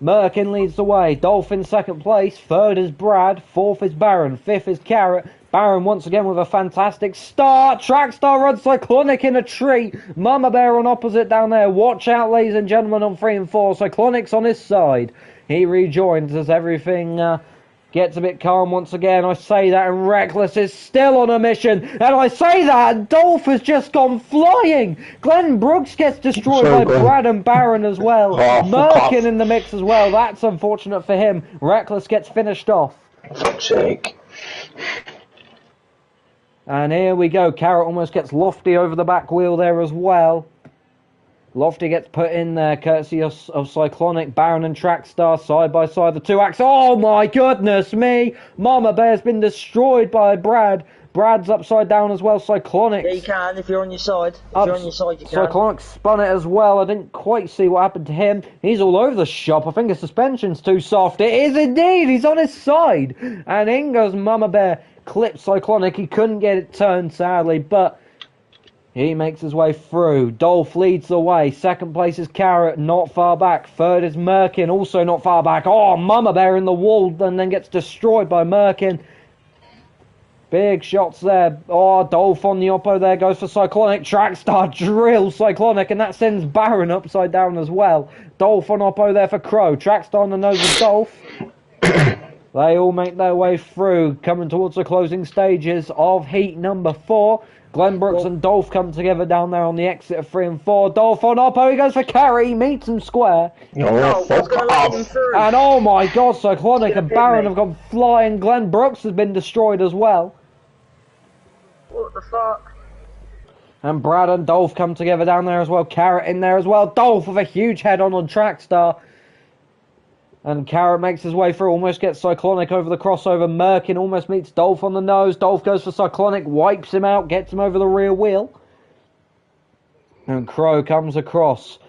Merkin leads the way. Dolph in 2nd place. 3rd is Brad. 4th is Baron. 5th is Carrot. Baron once again with a fantastic start. Trackstar runs Cyclonic in a tree. Mama Bear on opposite down there. Watch out, ladies and gentlemen, on 3 and 4. Cyclonic's on his side. He rejoins as everything gets a bit calm once again. I say that, and Reckless is still on a mission. And I say that, and Dolph has just gone flying. Glenn Brooks gets destroyed by Brad and Baron as well. Merkin in the mix as well. That's unfortunate for him. Reckless gets finished off. For fuck's sake. And here we go. Carrot almost gets Lofty over the back wheel there as well. Lofty gets put in there courtesy of Cyclonic. Baron and Trackstar side by side. The 2 acts. Oh my goodness me. Mama Bear's been destroyed by Brad. Brad's upside down as well. Cyclonic. Yeah, you can if you're on your side. If you're on your side, you can. Cyclonic spun it as well. I didn't quite see what happened to him. He's all over the shop. I think his suspension's too soft. It is indeed. He's on his side. And in goes Mama Bear. Clips Cyclonic. He couldn't get it turned, sadly, but he makes his way through. Dolph leads the way. 2nd place is Carrot, not far back. 3rd is Merkin, also not far back. Oh, Mama Bear in the wall and then gets destroyed by Merkin. Big shots there. Oh, Dolph on the oppo there goes for Cyclonic. Trackstar drills Cyclonic, and that sends Baron upside down as well. Dolph on oppo there for Crow. Trackstar on the nose of Dolph. They all make their way through, coming towards the closing stages of heat number 4. Glenn Brooks and Dolph come together down there on the exit of 3 and 4. Dolph on oppo, he goes for carry, meets him square. Oh, fuck off. And oh my god, Cyclonic and Baron have gone flying. Glenn Brooks has been destroyed as well. What the fuck? And Brad and Dolph come together down there as well. Carrot in there as well. Dolph with a huge head-on Trackstar. And Carrot makes his way through, almost gets Cyclonic over the crossover. Merkin almost meets Dolph on the nose. Dolph goes for Cyclonic, wipes him out, gets him over the rear wheel. And Crow comes across.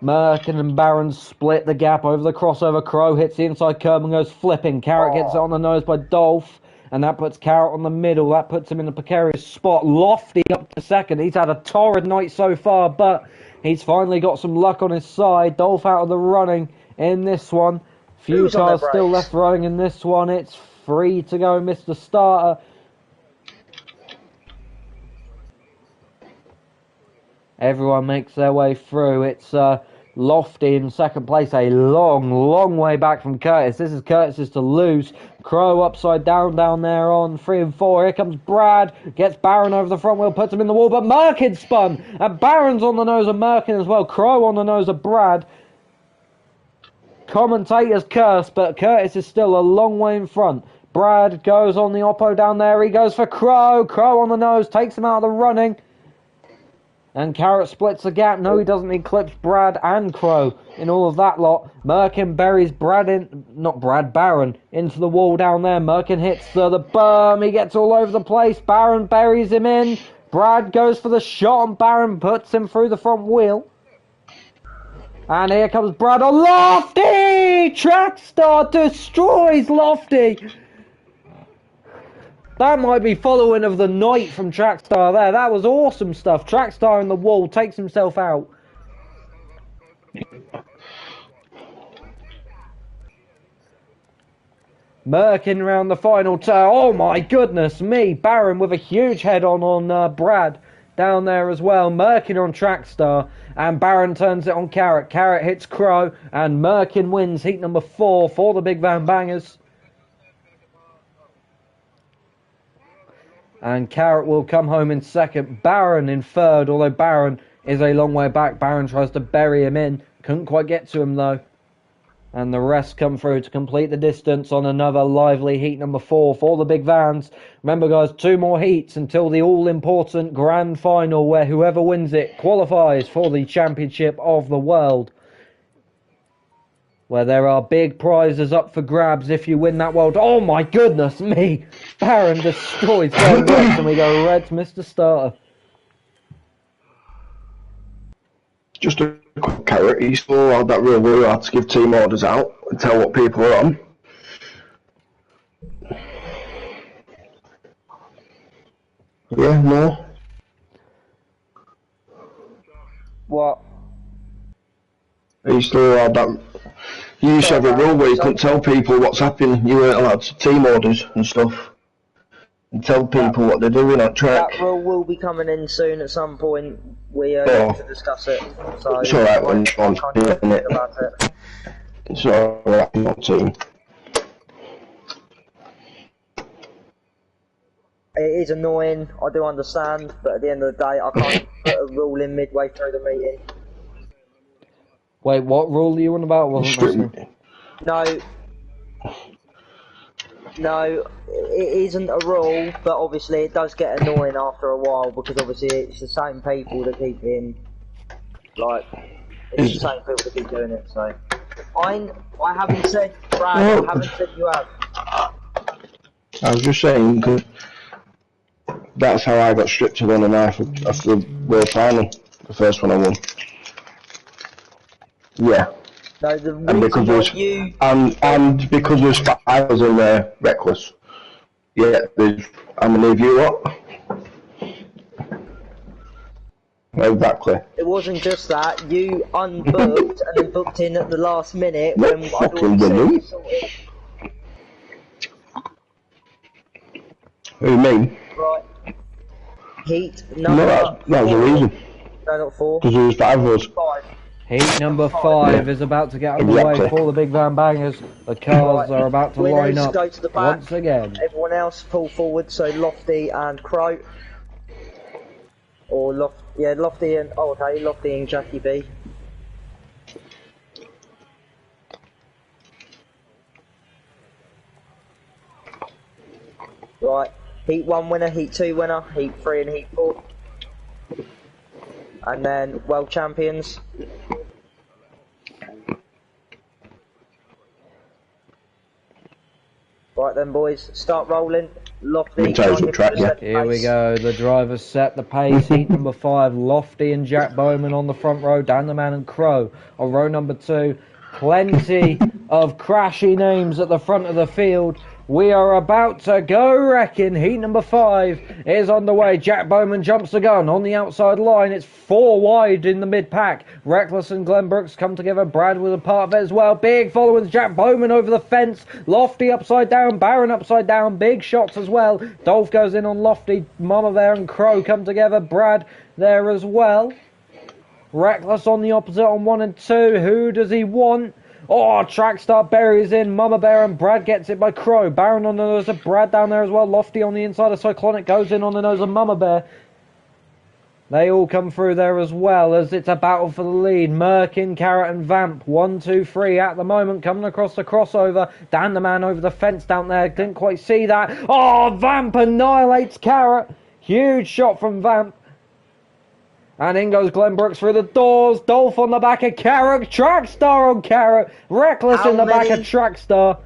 Merkin and Baron split the gap over the crossover. Crow hits the inside curb and goes flipping. Carrot gets it on the nose by Dolph. And that puts Carrot on the middle. That puts him in a precarious spot. Lofty up to 2nd. He's had a torrid night so far, but he's finally got some luck on his side. Dolph out of the running in this one. Few cars still left running in this one. It's free to go, Mr. Starter. Everyone makes their way through. It's Lofty in second place, a long way back from Curtis. This is Curtis's to lose. Crow upside down there on 3 and 4. Here comes Brad, gets Barron over the front wheel, puts him in the wall, but Merkin spun, and Barron's on the nose of Merkin as well. Crow on the nose of Brad. Commentators curse, but Curtis is still a long way in front. Brad goes on the oppo down there. He goes for Crow. Crow on the nose, takes him out of the running. And Carrot splits the gap. No, he doesn't. He clips Brad and Crow in all of that lot. Merkin buries Barron into the wall down there. Merkin hits the berm. He gets all over the place. Barron buries him in. Brad goes for the shot and Barron puts him through the front wheel. And here comes Brad on Lofty! Trackstar destroys Lofty. That might be following of the night from Trackstar there. That was awesome stuff. Trackstar in the wall takes himself out. Merkin round the final turn. Oh my goodness me. Barron with a huge head on Brad down there as well. Merkin on Trackstar. And Barron turns it on Carrot. Carrot hits Crow. And Merkin wins heat number 4 for the Big Van Bangers. And Carrot will come home in second. Barron in third, although Barron is a long way back. Barron tries to bury him in. Couldn't quite get to him though. And the rest come through to complete the distance on another lively heat number 4 for the big vans. Remember guys, 2 more heats until the all-important grand final where whoever wins it qualifies for the championship of the world. Where there are big prizes up for grabs if you win that world. Oh my goodness me! Barron destroys Go Rex and we go red to Mr. Starter. Just a quick Carrot, he still had that rule where you had to give team orders out and tell what people are on. Yeah, no. What? He still had that. You used to have a rule where you couldn't tell people what's happening. You weren't allowed to team orders and stuff. And tell people what they're doing on track. That rule will be coming in soon at some point. We are going to discuss it. So it's alright when Sean's doing it. About it. It's alright, not team. It is annoying, I do understand, but at the end of the day, I can't put a rule in midway through the meeting. Wait, what rule are you on about? No, it isn't a rule, but obviously it does get annoying after a while because obviously it's the same people that keep in, like, it's the same people that keep doing it. So, I haven't said Brad, I haven't said you have. I was just saying, cause that's how I got stripped of 1.5 after the world final, the first one I won. Yeah. No, the and because there's and because there's 5 in there, Wreckworth. Yeah, there's how many of you what? Exactly. It wasn't just that, you unbooked and then booked in at the last minute when I'd fucking already sorted. Who, me? Right. Heat number... No, that was the reason. No, not 4. Because there was 5 of us. 5. Heat number 5 is about to get underway for the Big Van Bangers. The cars are about to line up go to the back. Once again. Everyone else pull forward, so Lofty and Crow. Or Lofty and... Oh, okay, Lofty and Jackie B. Right, Heat 1 winner, Heat 2 winner, Heat 3 and Heat 4. And then World Champions. Right then boys, start rolling. Lofty, here we go, the drivers set the pace. Heat number 5, Lofty and Jack Bowman on the front row, Dan the Man and Crow on row number 2. Plenty of crashy names at the front of the field. We are about to go wrecking. Heat number 5 is on the way. Jack Bowman jumps the gun on the outside line. It's 4 wide in the mid-pack. Reckless and Glenn Brooks come together. Brad with a part of it as well. Big followings. Jack Bowman over the fence. Lofty upside down. Barron upside down. Big shots as well. Dolph goes in on Lofty. Mama there and Crow come together. Brad there as well. Reckless on the opposite on 1 and 2. Who does he want? Oh, Trackstar buries in Mama Bear and Brad gets it by Crow. Baron on the nose of Brad down there as well. Lofty on the inside of Cyclonic goes in on the nose of Mama Bear. They all come through there as well as it's a battle for the lead. Merkin, Carrot and Vamp. 1, 2, 3 at the moment coming across the crossover. Dan the man over the fence down there. Didn't quite see that. Oh, Vamp annihilates Carrot. Huge shot from Vamp. And in goes Glenn Brooks through the doors. Dolph on the back of Carrot. Trackstar on Carrot. Reckless in the back of Trackstar.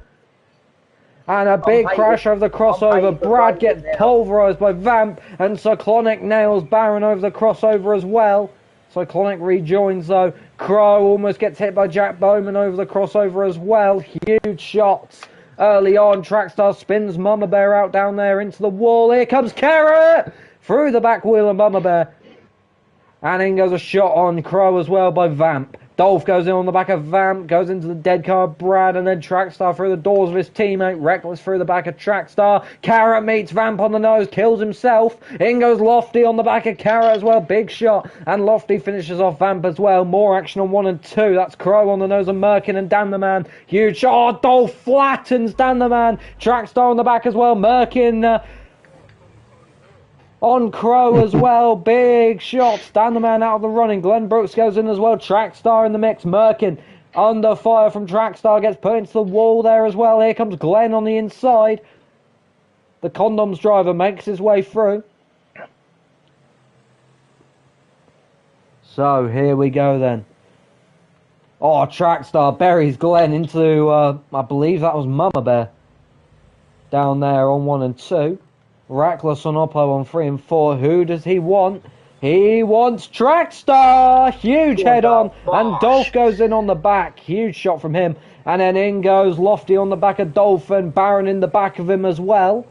And a big crash over the crossover. Brad gets pulverised by Vamp. And Cyclonic nails Baron over the crossover as well. Cyclonic rejoins though. Crow almost gets hit by Jack Bowman over the crossover as well. Huge shots. Early on, Trackstar spins Mama Bear out down there into the wall. Here comes Carrot! Through the back wheel of Mama Bear. And in goes a shot on Crow as well by Vamp. Dolph goes in on the back of Vamp, goes into the dead car of Brad, and then Trackstar through the doors of his teammate. Reckless through the back of Trackstar. Carrot meets Vamp on the nose, kills himself. In goes Lofty on the back of Carrot as well. Big shot. And Lofty finishes off Vamp as well. More action on 1 and 2. That's Crow on the nose of Merkin and Dan the Man. Huge shot. Oh, Dolph flattens Dan the Man. Trackstar on the back as well. Merkin... on Crow as well, big shots. Dan the man out of the running. Glenn Brooks goes in as well. Trackstar in the mix. Merkin under fire from Trackstar gets put into the wall there as well. Here comes Glenn on the inside. The condoms driver makes his way through. So here we go then. Oh, Trackstar buries Glenn into, I believe that was Mama Bear. Down there on 1 and 2. Reckless on Oppo on 3 and 4. Who does he want? He wants Trackstar! Huge head on. And Dolph goes in on the back. Huge shot from him. And then in goes Lofty on the back of Dolph and Baron in the back of him as well.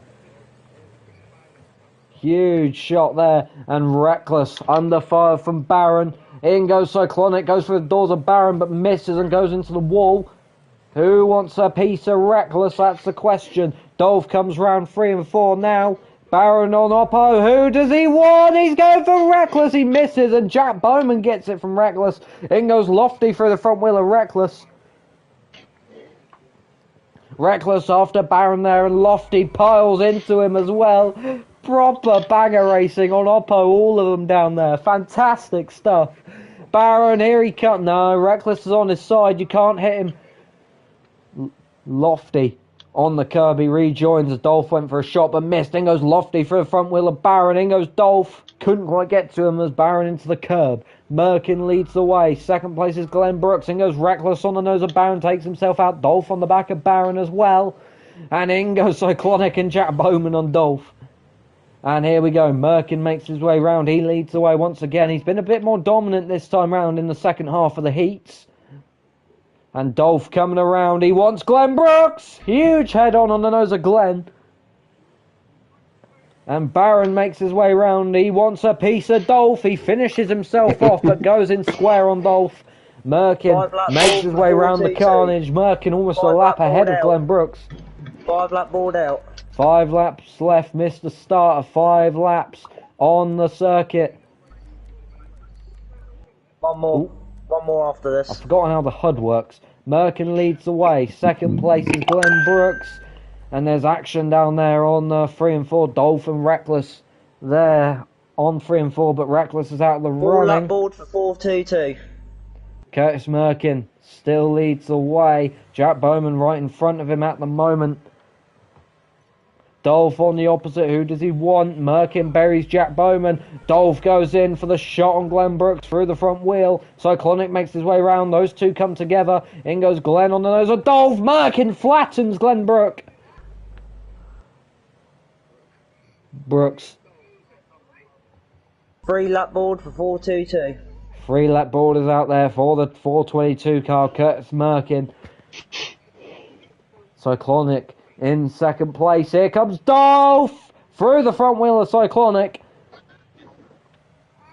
Huge shot there. And Reckless under fire from Baron. In goes Cyclonic. Goes for the doors of Baron but misses and goes into the wall. Who wants a piece of Reckless? That's the question. Dolph comes round 3 and 4 now. Baron on Oppo. Who does he want? He's going for Reckless. He misses and Jack Bowman gets it from Reckless. In goes Lofty through the front wheel of Reckless. Reckless after Baron there and Lofty piles into him as well. Proper banger racing on Oppo. All of them down there. Fantastic stuff. Baron, here he comes. No, Reckless is on his side. You can't hit him. Lofty on the curb, he rejoins as Dolph went for a shot but missed. In goes Lofty for the front wheel of Baron. In goes Dolph, couldn't quite get to him as Baron into the curb. Merkin leads the way. Second place is Glenn Brooks. In goes Reckless on the nose of Baron, takes himself out. Dolph on the back of Baron as well. And in goes Cyclonic and Jack Bowman on Dolph. And here we go. Merkin makes his way round. He leads the way once again. He's been a bit more dominant this time round in the second half of the heats. And Dolph coming around. He wants Glenn Brooks. Huge head on the nose of Glenn. And Baron makes his way round. He wants a piece of Dolph. He finishes himself off but goes in square on Dolph. Merkin makes his way round the carnage. Merkin almost a lap ahead of Glenn Brooks. 5 lap board out. 5 laps left. Missed the start of 5 laps on the circuit. One more. Ooh. One more after this. I've forgotten how the HUD works. Merkin leads the way. Second place is Glenn Brooks. And there's action down there on 3 and 4. Dolph and Reckless there on 3 and 4. But Reckless is out of the running. Lap board for 4-2-2. Curtis Merkin still leads the way. Jack Bowman right in front of him at the moment. Dolph on the opposite. Who does he want? Merkin buries Jack Bowman. Dolph goes in for the shot on Glenn Brooks through the front wheel. Cyclonic makes his way around. Those two come together. In goes Glenn on the nose of Dolph. Merkin flattens Glenn Brooks. 3 lap board for 4-2-2. 3 lap board is out there for the 422 car. Curtis Merkin. Cyclonic in second place. Here comes Dolph through the front wheel of Cyclonic.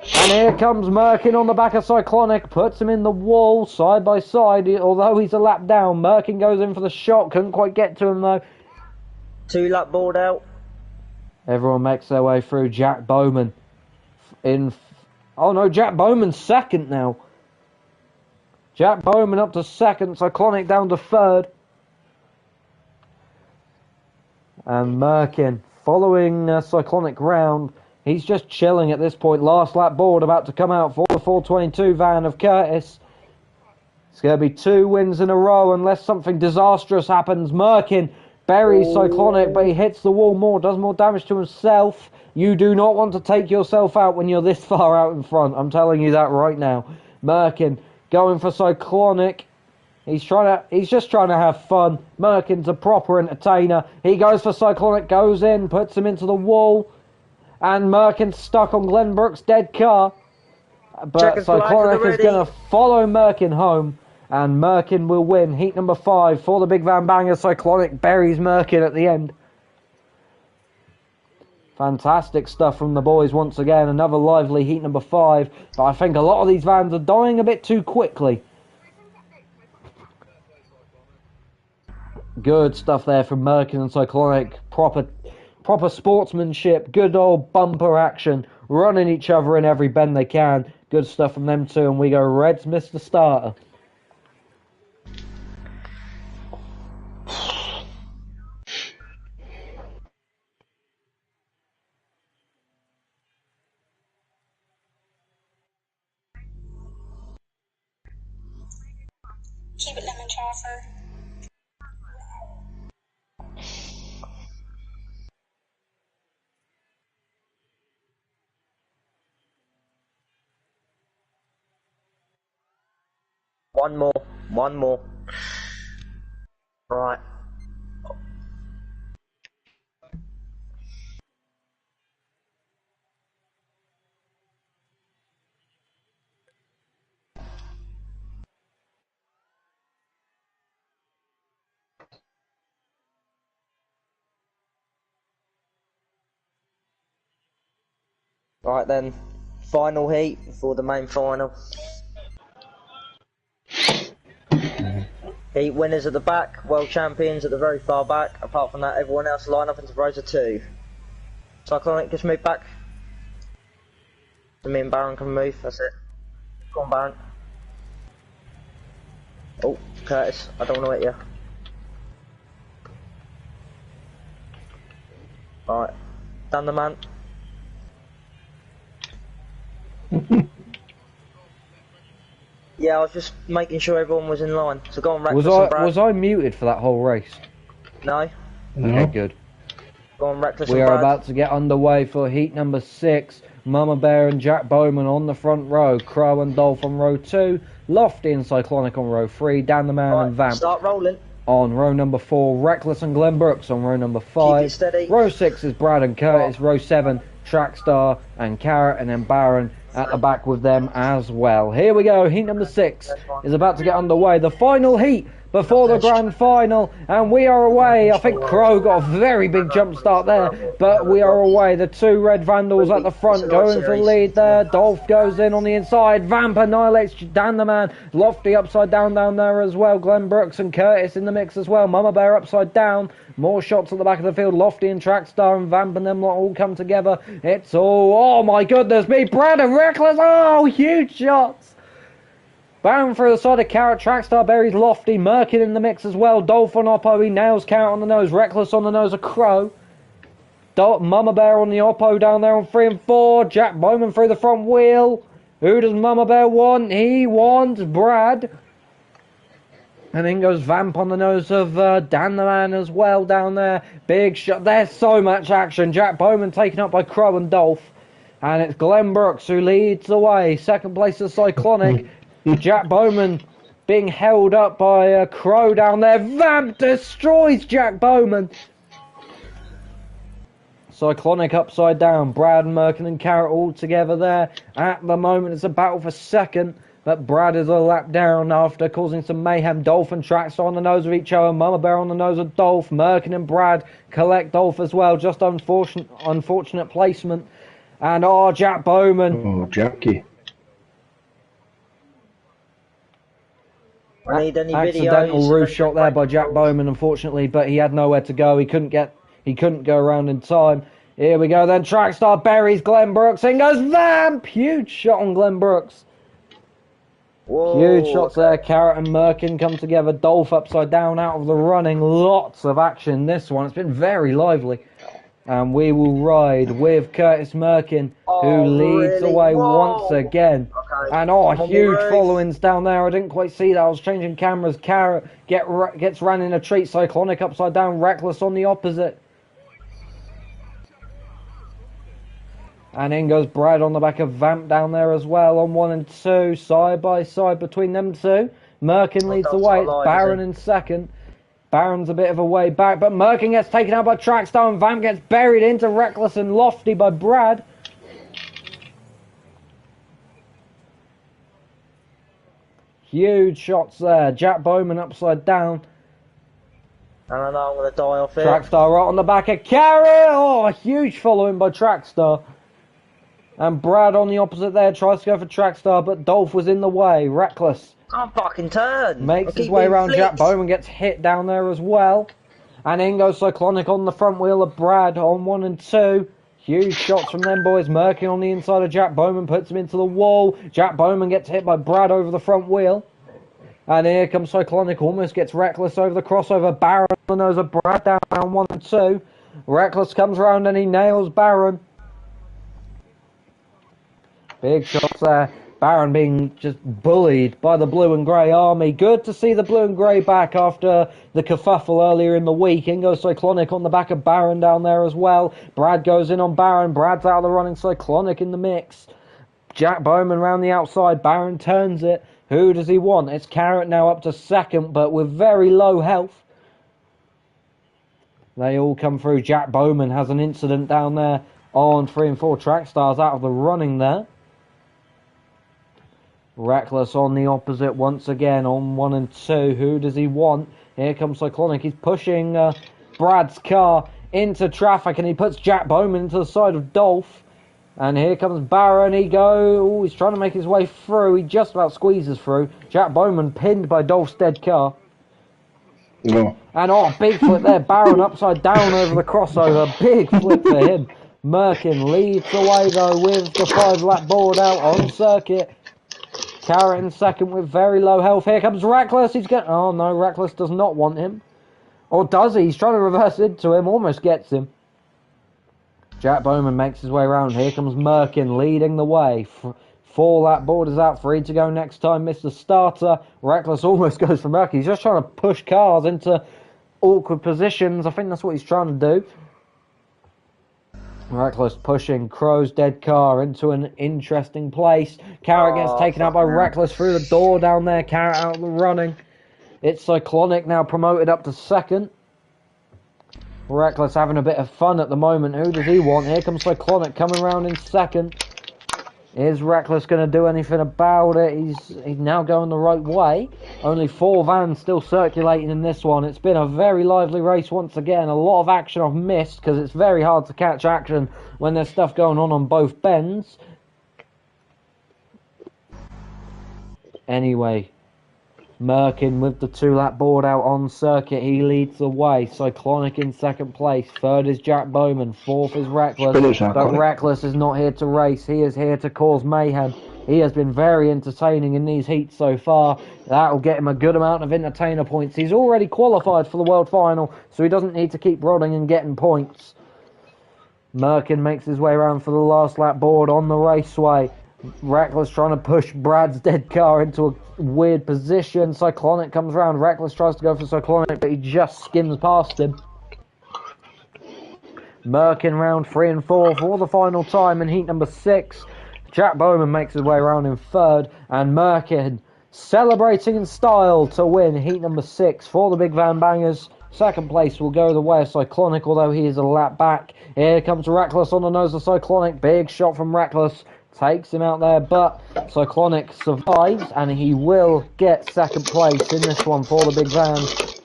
And here comes Merkin on the back of Cyclonic. Puts him in the wall side by side. Although he's a lap down. Merkin goes in for the shot. Couldn't quite get to him though. 2 lap board out. Everyone makes their way through. Jack Bowman in Oh no, Jack Bowman's second now. Jack Bowman up to second, Cyclonic down to third. And Merkin following Cyclonic round. He's just chilling at this point. Last lap board about to come out for the 422 van of Curtis. It's going to be 2 wins in a row unless something disastrous happens. Merkin buries Cyclonic, but he hits the wall more, does more damage to himself. You do not want to take yourself out when you're this far out in front. I'm telling you that right now. Merkin going for Cyclonic. He's just trying to have fun. Merkin's a proper entertainer. He goes for Cyclonic, goes in, puts him into the wall. And Merkin's stuck on Glenn Brooks' dead car. But Cyclonic is going to follow Merkin home. And Merkin will win heat number 5 for the Big Van Banger. Cyclonic buries Merkin at the end. Fantastic stuff from the boys once again. Another lively heat number 5. But I think a lot of these vans are dying a bit too quickly. Good stuff there from Merkin and Cyclonic. Proper sportsmanship. Good old bumper action. Running each other in every bend they can. Good stuff from them too. And we go Reds, Mr. Starter. Keep it lemon chopper. One more. Right. Right then, final heat for the main final. Heat winners at the back, world champions at the very far back. Apart from that, everyone else line up into rows of 2. Cyclonic, just move back. So me and Baron can move, that's it. Go on, Baron. Oh, Curtis, I don't want to hit you. Alright, down the man. Yeah, I was just making sure everyone was in line. So go on, Reckless and Brad. Was I muted for that whole race? No. Okay, good. Go on, Reckless We and Brad. are about to get underway for heat number 6. Mama Bear and Jack Bowman on the front row. Crow and Dolph on row 2. Lofty and Cyclonic on row 3. Dan the Man and Vamp Start rolling. on row number 4. Reckless and Glenn Brooks on row number 5. Keep it steady. Row 6 is Brad and Curtis. Row 7, Trackstar and Carrot, and then Baron at the back with them as well. Here we go. Heat number 6 is about to get underway. The final heat before the grand final, and we are away. I think Crow got a very big jump start there, but we are away. The 2 red Vandals at the front going for the lead there. Dolph goes in on the inside. Vamp annihilates Dan the Man. Lofty upside down there as well. Glenn Brooks and Curtis in the mix as well. Mama Bear upside down. More shots at the back of the field. Lofty and Trackstar and Vamp and them all come together. It's all, oh my goodness me, Brad and Reckless. Oh, huge shots. Baron through the side of Carrot. Trackstar buries Lofty. Merkin in the mix as well. Dolph on Oppo. He nails Carrot on the nose. Reckless on the nose of Crow. Mama Bear on the Oppo down there on 3 and 4. Jack Bowman through the front wheel. Who does Mama Bear want? He wants Brad. And then goes Vamp on the nose of Dan the Man as well down there. Big shot. There's so much action. Jack Bowman taken up by Crow and Dolph. And it's Glenn Brooks who leads the way. Second place is Cyclonic. Jack Bowman being held up by Crow down there. Vamp destroys Jack Bowman. Cyclonic upside down. Brad, Merkin and Carrot all together there. At the moment it's a battle for second. But Brad is a lap down after causing some mayhem. Dolph and Trackstar on the nose of each other. Mama Bear on the nose of Dolph. Merkin and Brad collect Dolph as well. Just unfortunate placement. And Jack Bowman. Oh, Jackie. I need any Accidental videos. roof shot there by Jack Bowman, unfortunately, but he had nowhere to go. He couldn't go around in time. Here we go then. Trackstar buries Glenn Brooks. In goes Vamp. Huge shot on Glenn Brooks. Whoa, huge shots there. Carrot and Merkin come together. Dolph upside down out of the running. Lots of action in this one. It's been very lively. And we will ride with Curtis Merkin, who leads the way once again. Okay. And huge followings down there. I didn't quite see that. I was changing cameras. Carrot gets ran in a treat. Cyclonic upside down. Reckless on the opposite. And in goes Brad on the back of Vamp down there as well on 1 and 2. Side by side between them two. Merkin leads the way. It's Baron in second. Baron's a bit of a way back, but Merkin gets taken out by Trackstar and Vamp gets buried into Reckless and Lofty by Brad. Huge shots there. Jack Bowman upside down. And I know I'm going to die off it. Trackstar right on the back of Carrot. Huge following by Trackstar. And Brad on the opposite there tries to go for Trackstar, but Dolph was in the way. Reckless. Can't fucking turn. Makes his way around Jack Bowman, gets hit down there as well. And in goes Cyclonic on the front wheel of Brad on 1 and 2. Huge shots from them boys. Merkin on the inside of Jack Bowman, puts him into the wall. Jack Bowman gets hit by Brad over the front wheel. And here comes Cyclonic, almost gets Reckless over the crossover. Baron on the nose of Brad down 1 and 2. Reckless comes around and he nails Baron. Big shots there. Baron being just bullied by the blue and grey army. Good to see the blue and grey back after the kerfuffle earlier in the week. In goes Cyclonic on the back of Baron down there as well. Brad goes in on Baron. Brad's out of the running. Cyclonic in the mix. Jack Bowman round the outside. Baron turns it. Who does he want? It's Carrot now up to second, but with very low health. They all come through. Jack Bowman has an incident down there on 3 and 4. Trackstars out of the running there. Reckless on the opposite once again on 1 and 2. Who does he want? Here comes Cyclonic. He's pushing Brad's car into traffic and he puts Jack Bowman into the side of Dolph. And here comes Baron. He's trying to make his way through. He just about squeezes through. Jack Bowman pinned by Dolph's dead car. No. And big flip there. Baron upside down over the crossover. Big flip for him. Merkin leads the way though with the 5-lap board out on circuit. Carrot in second with very low health. Here comes Reckless. Oh no, Reckless does not want him. Or does he? He's trying to reverse into him. Almost gets him. Jack Bowman makes his way around. Here comes Merkin leading the way. 4-lap board is out. 3 to go next time. Mr. Starter. Reckless almost goes for Merkin. He's just trying to push cars into awkward positions. I think that's what he's trying to do. Reckless pushing Crow's dead car into an interesting place. Carrot gets taken out by Reckless through the door down there. Carrot out of the running. It's Cyclonic now promoted up to second. Reckless having a bit of fun at the moment. Who does he want? Here comes Cyclonic coming around in second. Is Reckless going to do anything about it? He's now going the right way. Only 4 vans still circulating in this one. It's been a very lively race once again. A lot of action I've missed because it's very hard to catch action when there's stuff going on both bends. Anyway, Merkin with the 2-lap board out on circuit. He leads the way. Cyclonic in second place. Third is Jack Bowman. Fourth is Reckless. But Reckless is not here to race. He is here to cause mayhem. He has been very entertaining in these heats so far. That will get him a good amount of entertainer points. He's already qualified for the World Final, so he doesn't need to keep rodding and getting points. Merkin makes his way around for the last lap board on the raceway. Reckless trying to push Brad's dead car into a weird position. Cyclonic comes around. Reckless tries to go for Cyclonic, but he just skims past him. Merkin round 3 and 4 for the final time in heat number 6. Jack Bowman makes his way around in third, and Merkin celebrating in style to win heat number 6 for the Big Van Bangers. Second place will go the way of Cyclonic, although he is a lap back. Here comes Reckless on the nose of Cyclonic. Big shot from Reckless. Takes him out there, but Cyclonic survives, and he will get second place in this one for the Big Van.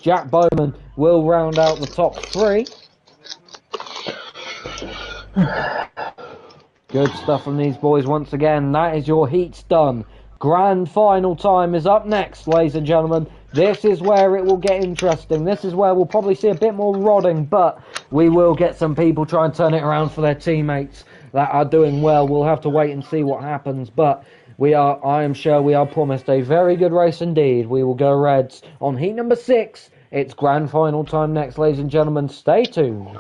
Jack Bowman will round out the top 3. Good stuff from these boys once again. That is your heats done. Grand final time is up next, ladies and gentlemen. This is where it will get interesting. This is where we'll probably see a bit more rodding, but we will get some people try and turn it around for their teammates that are doing well. We'll have to wait and see what happens, but I am sure we are promised a very good race indeed. We will go Reds on heat number 6. It's grand final time next, ladies and gentlemen. Stay tuned.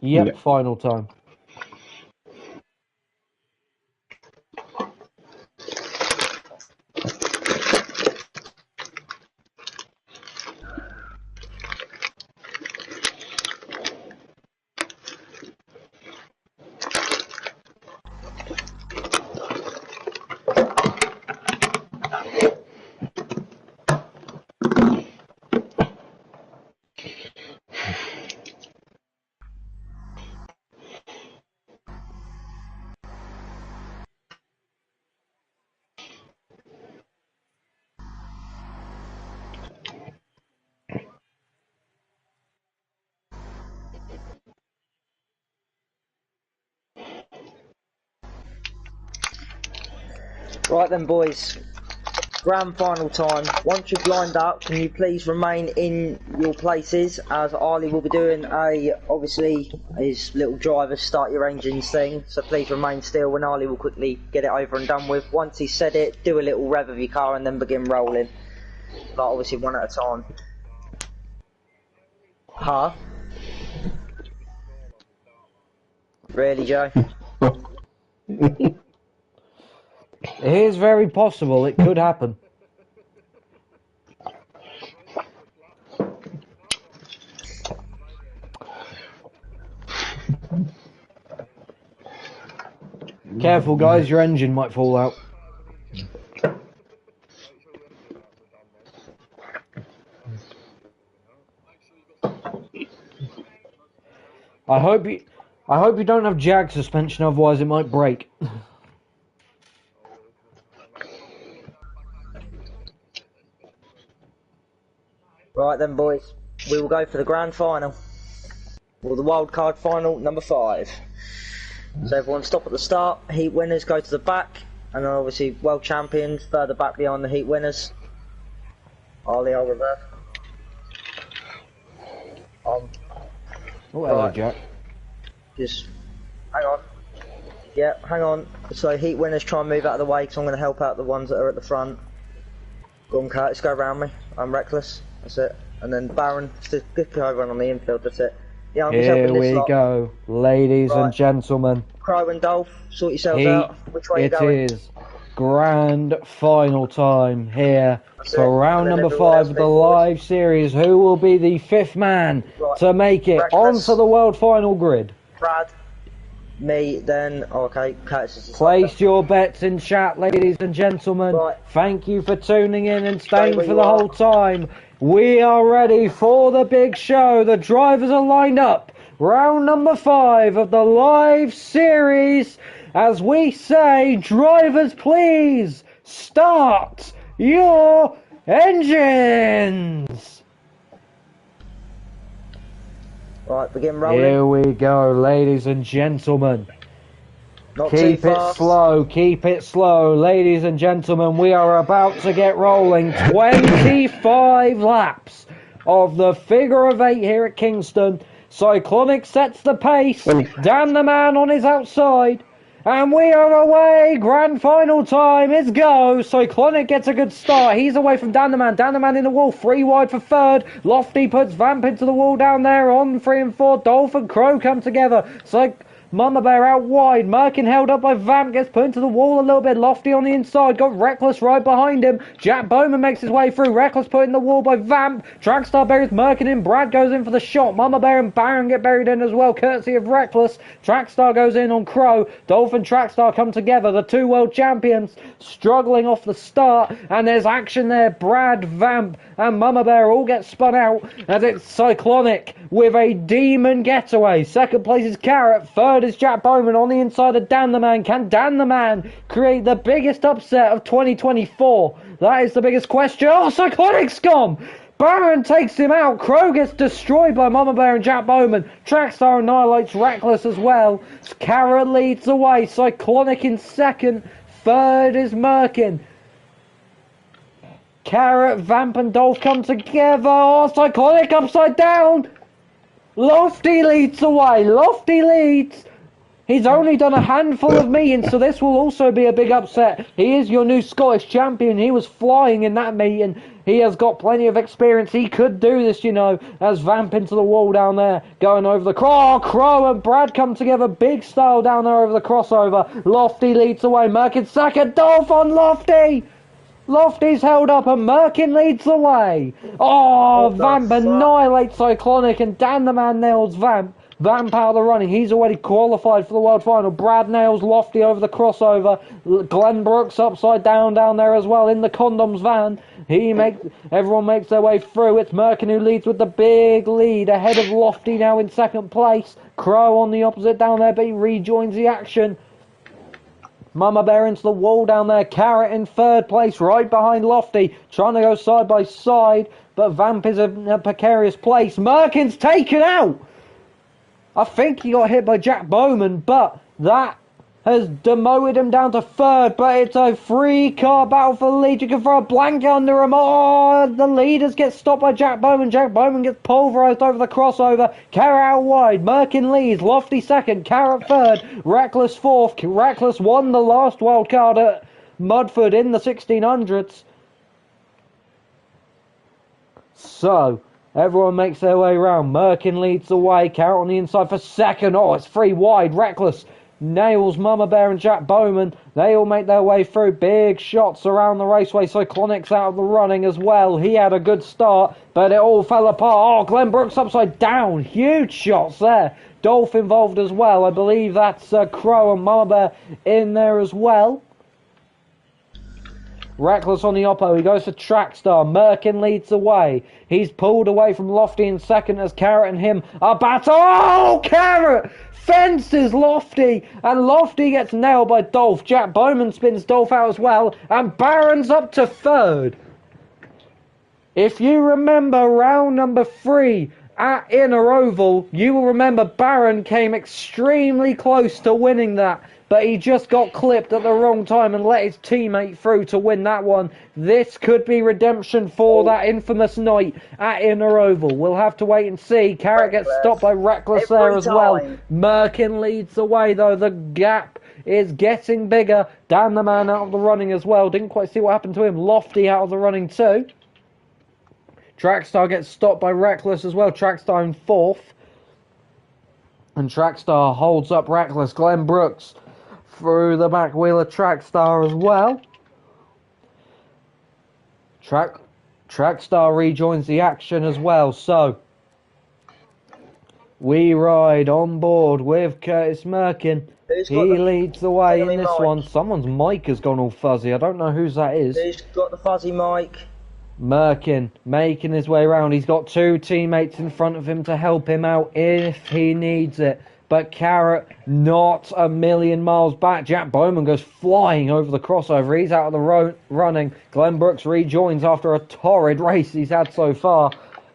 Yep, final time. Right then, boys. Grand final time. Once you've lined up, can you please remain in your places, as Arlie will be doing obviously his little driver start your engines thing, so please remain still when Arlie will quickly get it over and done with. Once he's said it, do a little rev of your car and then begin rolling. Like obviously one at a time. Huh? Really, Joe? It is very possible it could happen. Careful, guys, your engine might fall out. I hope you don't have Jag suspension, otherwise it might break. Right then, boys, we will go for the grand final, or the wildcard final, number 5. So everyone stop at the start, heat winners go to the back, and then obviously world champions further back behind the heat winners. Arlie, I'll reverse. Oh, hello, right. Jack. Just hang on. Yeah, hang on. So heat winners try and move out of the way, because I'm going to help out the ones that are at the front. Go on, Curtis, go around me. I'm reckless. That's it. And then Baron, just go over on the infield. That's it. Yeah, I'm just Here we go, ladies and gentlemen. Crow and Dolph, sort yourselves out. Which way are you going? It is grand final time here for round number 5 of the live series. Who will be the 5th man to make it onto the world final grid? Brad, me, then. Oh, okay, Curtis is Place your bets in chat, ladies and gentlemen. Right. Thank you for tuning in and staying for the whole time. We are ready for the big show. The drivers are lined up. Round number 5 of the live series. As we say, drivers, please start your engines. Right, begin rolling. Here we go, ladies and gentlemen. Keep it slow, ladies and gentlemen. We are about to get rolling. 25 laps of the figure of 8 here at Kingston. Cyclonic sets the pace. Dan the man on his outside. And we are away. Grand final time is go. Cyclonic gets a good start. He's away from Dan the man. Dan the man in the wall. 3 wide for 3rd. Lofty puts Vamp into the wall down there on 3 and 4. Dolph and Crow come together. Mama Bear out wide. Merkin held up by Vamp, gets put into the wall a little bit. Lofty on the inside, got Reckless right behind him. Jack Bowman makes his way through. Reckless put in the wall by Vamp. Trackstar buries Merkin in. Brad goes in for the shot. Mama Bear and Baron get buried in as well, courtesy of Reckless. Trackstar goes in on Crow. Dolph and Trackstar come together. The two world champions struggling off the start, and there's action there. Brad, Vamp, and Mama Bear all get spun out as it's Cyclonic with a demon getaway. Second place is Carrot. Third is Jack Bowman on the inside of Dan the Man. Can Dan the Man create the biggest upset of 2024? That is the biggest question. Oh, Cyclonic's gone! Baron takes him out. Crow gets destroyed by Mama Bear and Jack Bowman. Trackstar annihilates Reckless as well. Carrot leads the way. Cyclonic in second. Third is Merkin. Carrot, Vamp and Dolph come together. Oh, Cyclonic upside down. Lofty leads the way. Lofty leads. He's only done a handful of meetings, so this will also be a big upset. He is your new Scottish champion. He was flying in that meeting. He has got plenty of experience. He could do this, you know, as Vamp into the wall down there, going over the Crow and Brad come together. Big style down there over the crossover. Lofty leads the way. Merkin second. Dolph on Lofty. Lofty's held up and Merkin leads the way. Oh, Vamp annihilates Cyclonic and Dan the Man nails Vamp. Vamp out of the running. He's already qualified for the World Final. Brad nails Lofty over the crossover. Glenn Brooks upside down there as well in the condoms van. Everyone makes their way through. It's Merkin who leads with the big lead ahead of Lofty now in second place. Crow on the opposite down there, but he rejoins the action. Mama Bear into the wall down there. Carrot in third place, right behind Lofty, trying to go side by side, but Vamp is in a precarious place. Merkin's taken out. I think he got hit by Jack Bowman, but that has demoted him down to third. But it's a 3-car battle for the lead. You can throw a blanket under him. Oh, the leaders get stopped by Jack Bowman. Jack Bowman gets pulverised over the crossover. Carrot out wide. Merkin leads. Lofty second. Carrot third. Reckless fourth. Reckless won the last wild card at Mudford in the 1600s. So everyone makes their way around. Merkin leads the way. Carrot on the inside for second. Oh, it's 3 wide. Reckless nails Mama Bear and Jack Bowman. They all make their way through. Big shots around the raceway. Cyclonic's out of the running as well. He had a good start, but it all fell apart. Oh, Glenn Brooks upside down. Huge shots there. Dolph involved as well. I believe that's Crow and Mama Bear in there as well. Reckless on the oppo, he goes to Trackstar. Merkin leads the way. He's pulled away from Lofty in second as Carrot and him are battle. Oh, Carrot fences Lofty, and Lofty gets nailed by Dolph. Jack Bowman spins Dolph out as well, and Baron's up to third. If you remember round number 3 at Inner Oval, you will remember Baron came extremely close to winning that, but he just got clipped at the wrong time and let his teammate through to win that one. This could be redemption for that infamous night at Inner Oval. We'll have to wait and see. Carrot gets stopped by Reckless there as well. Merkin leads the way, though. The gap is getting bigger. Dan the Man out of the running as well. Didn't quite see what happened to him. Lofty out of the running too. Trackstar gets stopped by Reckless as well. Trackstar in fourth. And Trackstar holds up Reckless. Glenn Brooks through the back wheel of Trackstar as well. Trackstar rejoins the action as well. So we ride on board with Curtis Merkin. He leads the way in this one. Someone's mic has gone all fuzzy. I don't know whose that is. Who's got the fuzzy mic? Merkin making his way around. He's got 2 teammates in front of him to help him out if he needs it. But Carrot not a million miles back. Jack Bowman goes flying over the crossover. He's out of the running. Glenn Brooks rejoins after a torrid race he's had so far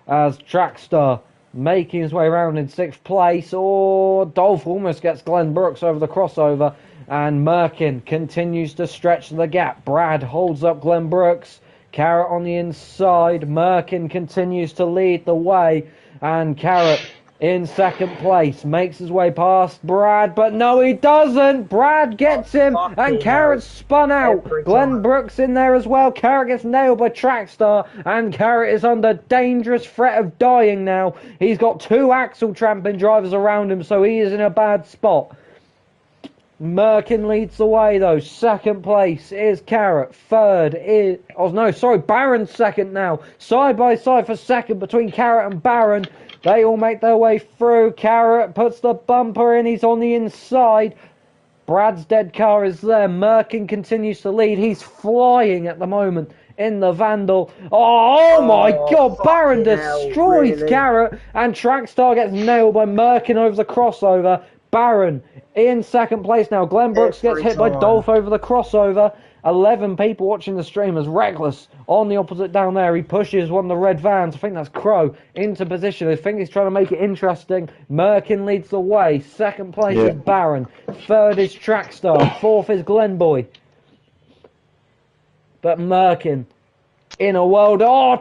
as Trackstar making his way around in 6th place. Oh, Dolph almost gets Glenn Brooks over the crossover. And Merkin continues to stretch the gap. Brad holds up Glenn Brooks. Carrot on the inside. Merkin continues to lead the way. And Carrot in 2nd place, makes his way past Brad, but no he doesn't. Brad gets him, and Carrot's spun out. Glenn Brooks in there as well. Carrot gets nailed by Trackstar, and Carrot is under dangerous threat of dying now. He's got 2 axle tramping drivers around him, so he is in a bad spot. Merkin leads the way though. Second place is Carrot. Third is... Oh no, sorry, Baron's second now. Side by side for second between Carrot and Baron. They all make their way through. Carrot puts the bumper in. He's on the inside. Brad's dead car is there. Merkin continues to lead. He's flying at the moment in the Vandal. Oh my God! Baron destroys Carrot, and Trackstar gets nailed by Merkin over the crossover. Baron in second place now. Glenn Brooks gets hit by Dolph over the crossover. 11 people watching the stream as Reckless on the opposite down there. He pushes one of the red vans. I think that's Crow into position. I think he's trying to make it interesting. Merkin leads the way. Second place is Baron. Third is Trackstar. Fourth is Glenboy. But Merkin in a world. Oh,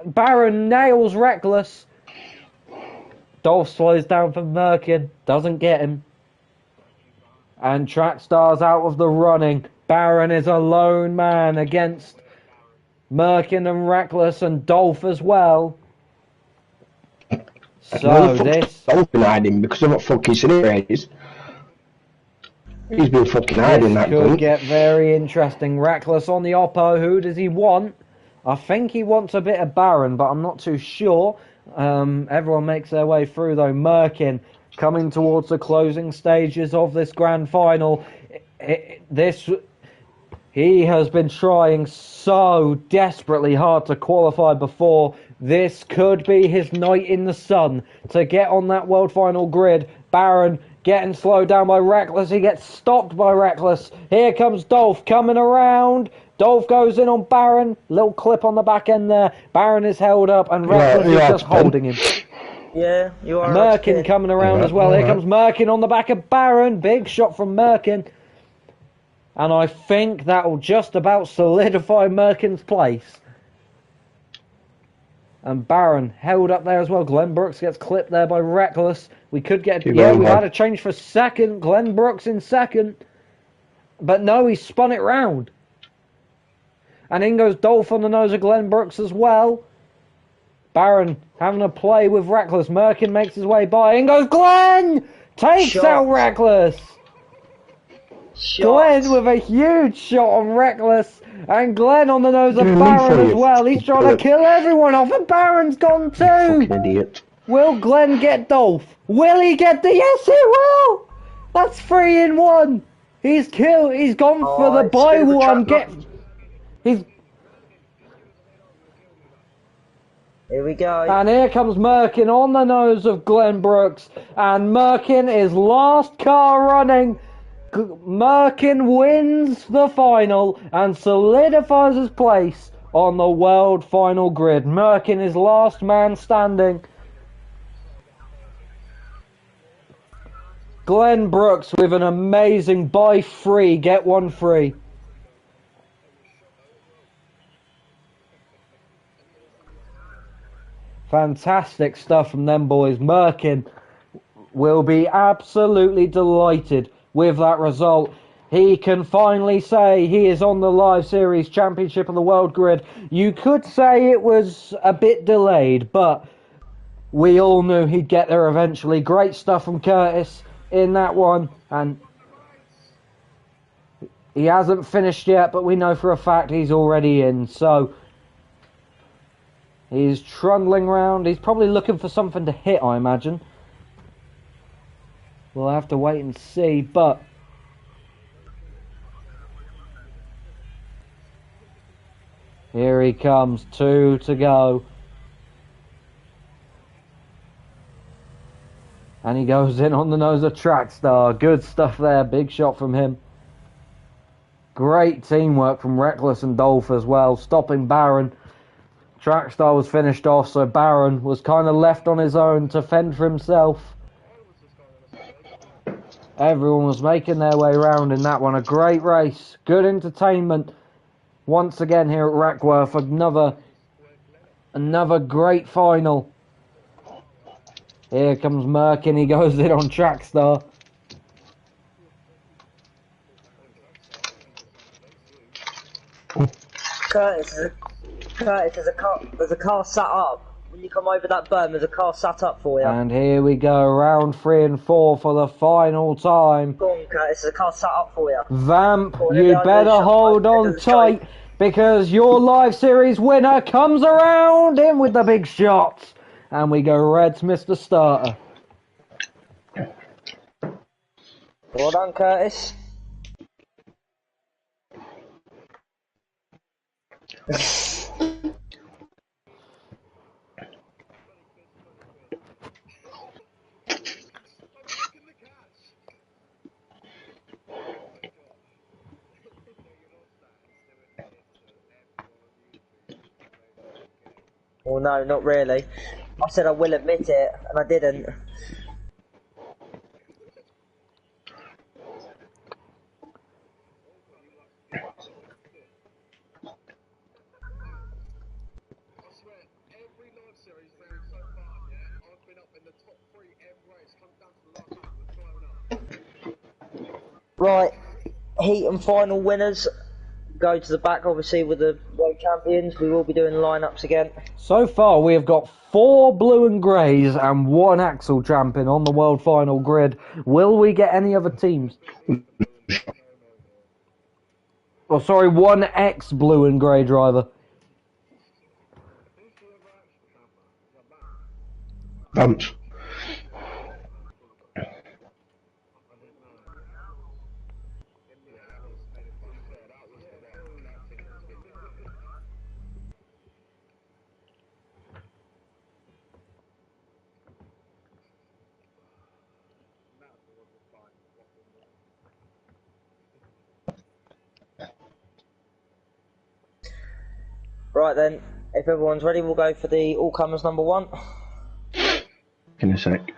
Baron nails Reckless. Dolph slows down for Merkin. Doesn't get him. And Trackstar's out of the running. Baron is a lone man against Merkin and Reckless and Dolph as well. So this... Dolph been hiding because of what fucking scenario is. He's been fucking hiding that could get very interesting. Reckless on the oppo. Who does he want? I think he wants a bit of Baron, but I'm not too sure. Everyone makes their way through though. Merkin coming towards the closing stages of this grand final. He has been trying so desperately hard to qualify before. This could be his night in the sun to get on that world final grid. Baron getting slowed down by Reckless. He gets stopped by Reckless. Here comes Dolph coming around. Dolph goes in on Baron. Little clip on the back end there. Baron is held up and Reckless is just holding him. Yeah, you are. Merkin coming around as well. Here comes Merkin on the back of Baron. Big shot from Merkin. And I think that will just about solidify Merkin's place. And Baron held up there as well. Glenn Brooks gets clipped there by Reckless. We could get... Yeah, we had a change for second. Glenn Brooks in second. But no, he spun it round. And in goes Dolph on the nose of Glenn Brooks as well. Baron having a play with Reckless. Merkin makes his way by. In goes Glenn! Takes out Reckless! Glenn with a huge shot on Reckless. And Glenn on the nose of Baron as well. He's trying to kill everyone off. And Baron's gone too! Fucking idiot. Will Glenn get Dolph? Will he get the... Yes, he will! That's 3 in 1. He's killed. He's gone for the buy one. He's... Here we go. And here comes Merkin on the nose of Glenn Brooks. And Merkin is last car running. Merkin wins the final and solidifies his place on the world final grid. Merkin is last man standing. Glenn Brooks with an amazing buy 3, get 1 free. Fantastic stuff from them boys. Merkin will be absolutely delighted with that result. He can finally say he is on the Live Series Championship of the World Grid. You could say it was a bit delayed, but we all knew he'd get there eventually. Great stuff from Curtis in that one, and he hasn't finished yet, but we know for a fact he's already in. So he's trundling around. He's probably looking for something to hit, I imagine. We'll have to wait and see, but here he comes, 2 to go. And he goes in on the nose of Trackstar. Good stuff there, big shot from him. Great teamwork from Reckless and Dolph as well, stopping Baron. Trackstar was finished off, so Baron was kind of left on his own to fend for himself. Everyone was making their way around in that one. A great race. Good entertainment. Once again here at Wreckworth. Another great final. Here comes Merkin. He goes in on Trackstar. Curtis, there's a car set up. when you come over that berm, there's a car sat up for you. And here we go, round 3 and 4 for the final time. Go on, Curtis, there's a car sat up for you. Vamp, you better hold on tight, because your live series winner comes around in with the big shots. And we go Reds, Mr. Starter. Well done, Curtis. Well, no, not really. I said I will admit it, and I didn't. Right, heat and final winners go to the back, obviously, with the world champions. We will be doing lineups again. So far, we have got 4 blue and greys and 1 Axel champion on the world final grid. Will we get any other teams? Oh, sorry, 1 ex-blue and grey driver. Vamps. Right then, if everyone's ready, we'll go for the all-comers number 1. In a sec.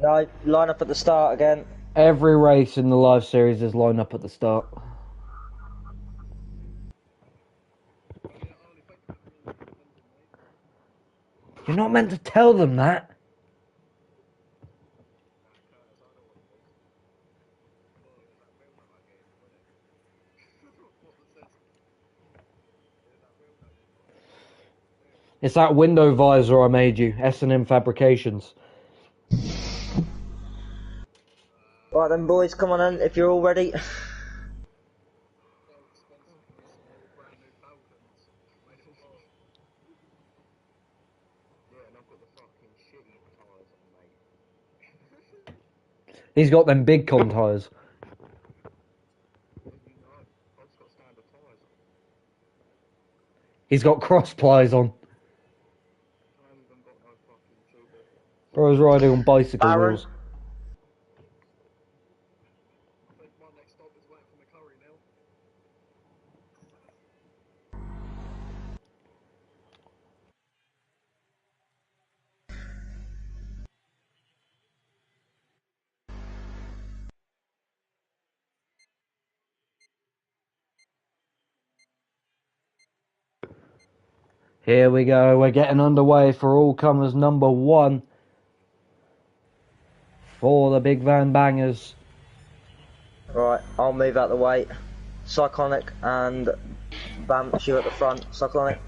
No, line up at the start again. Every race in the live series is lined up at the start. You're not meant to tell them that. It's that window visor I made you, S&M Fabrications. Right then, boys, come on in, if you're all ready. He's got them big con tyres. He's got cross plies on. Bro's riding on bicycle wheels. Here we go, we're getting underway for all comers number 1 for the big van bangers. Right, I'll move out the way. Cyclonic and Vamps, you at the front. Cyclonic.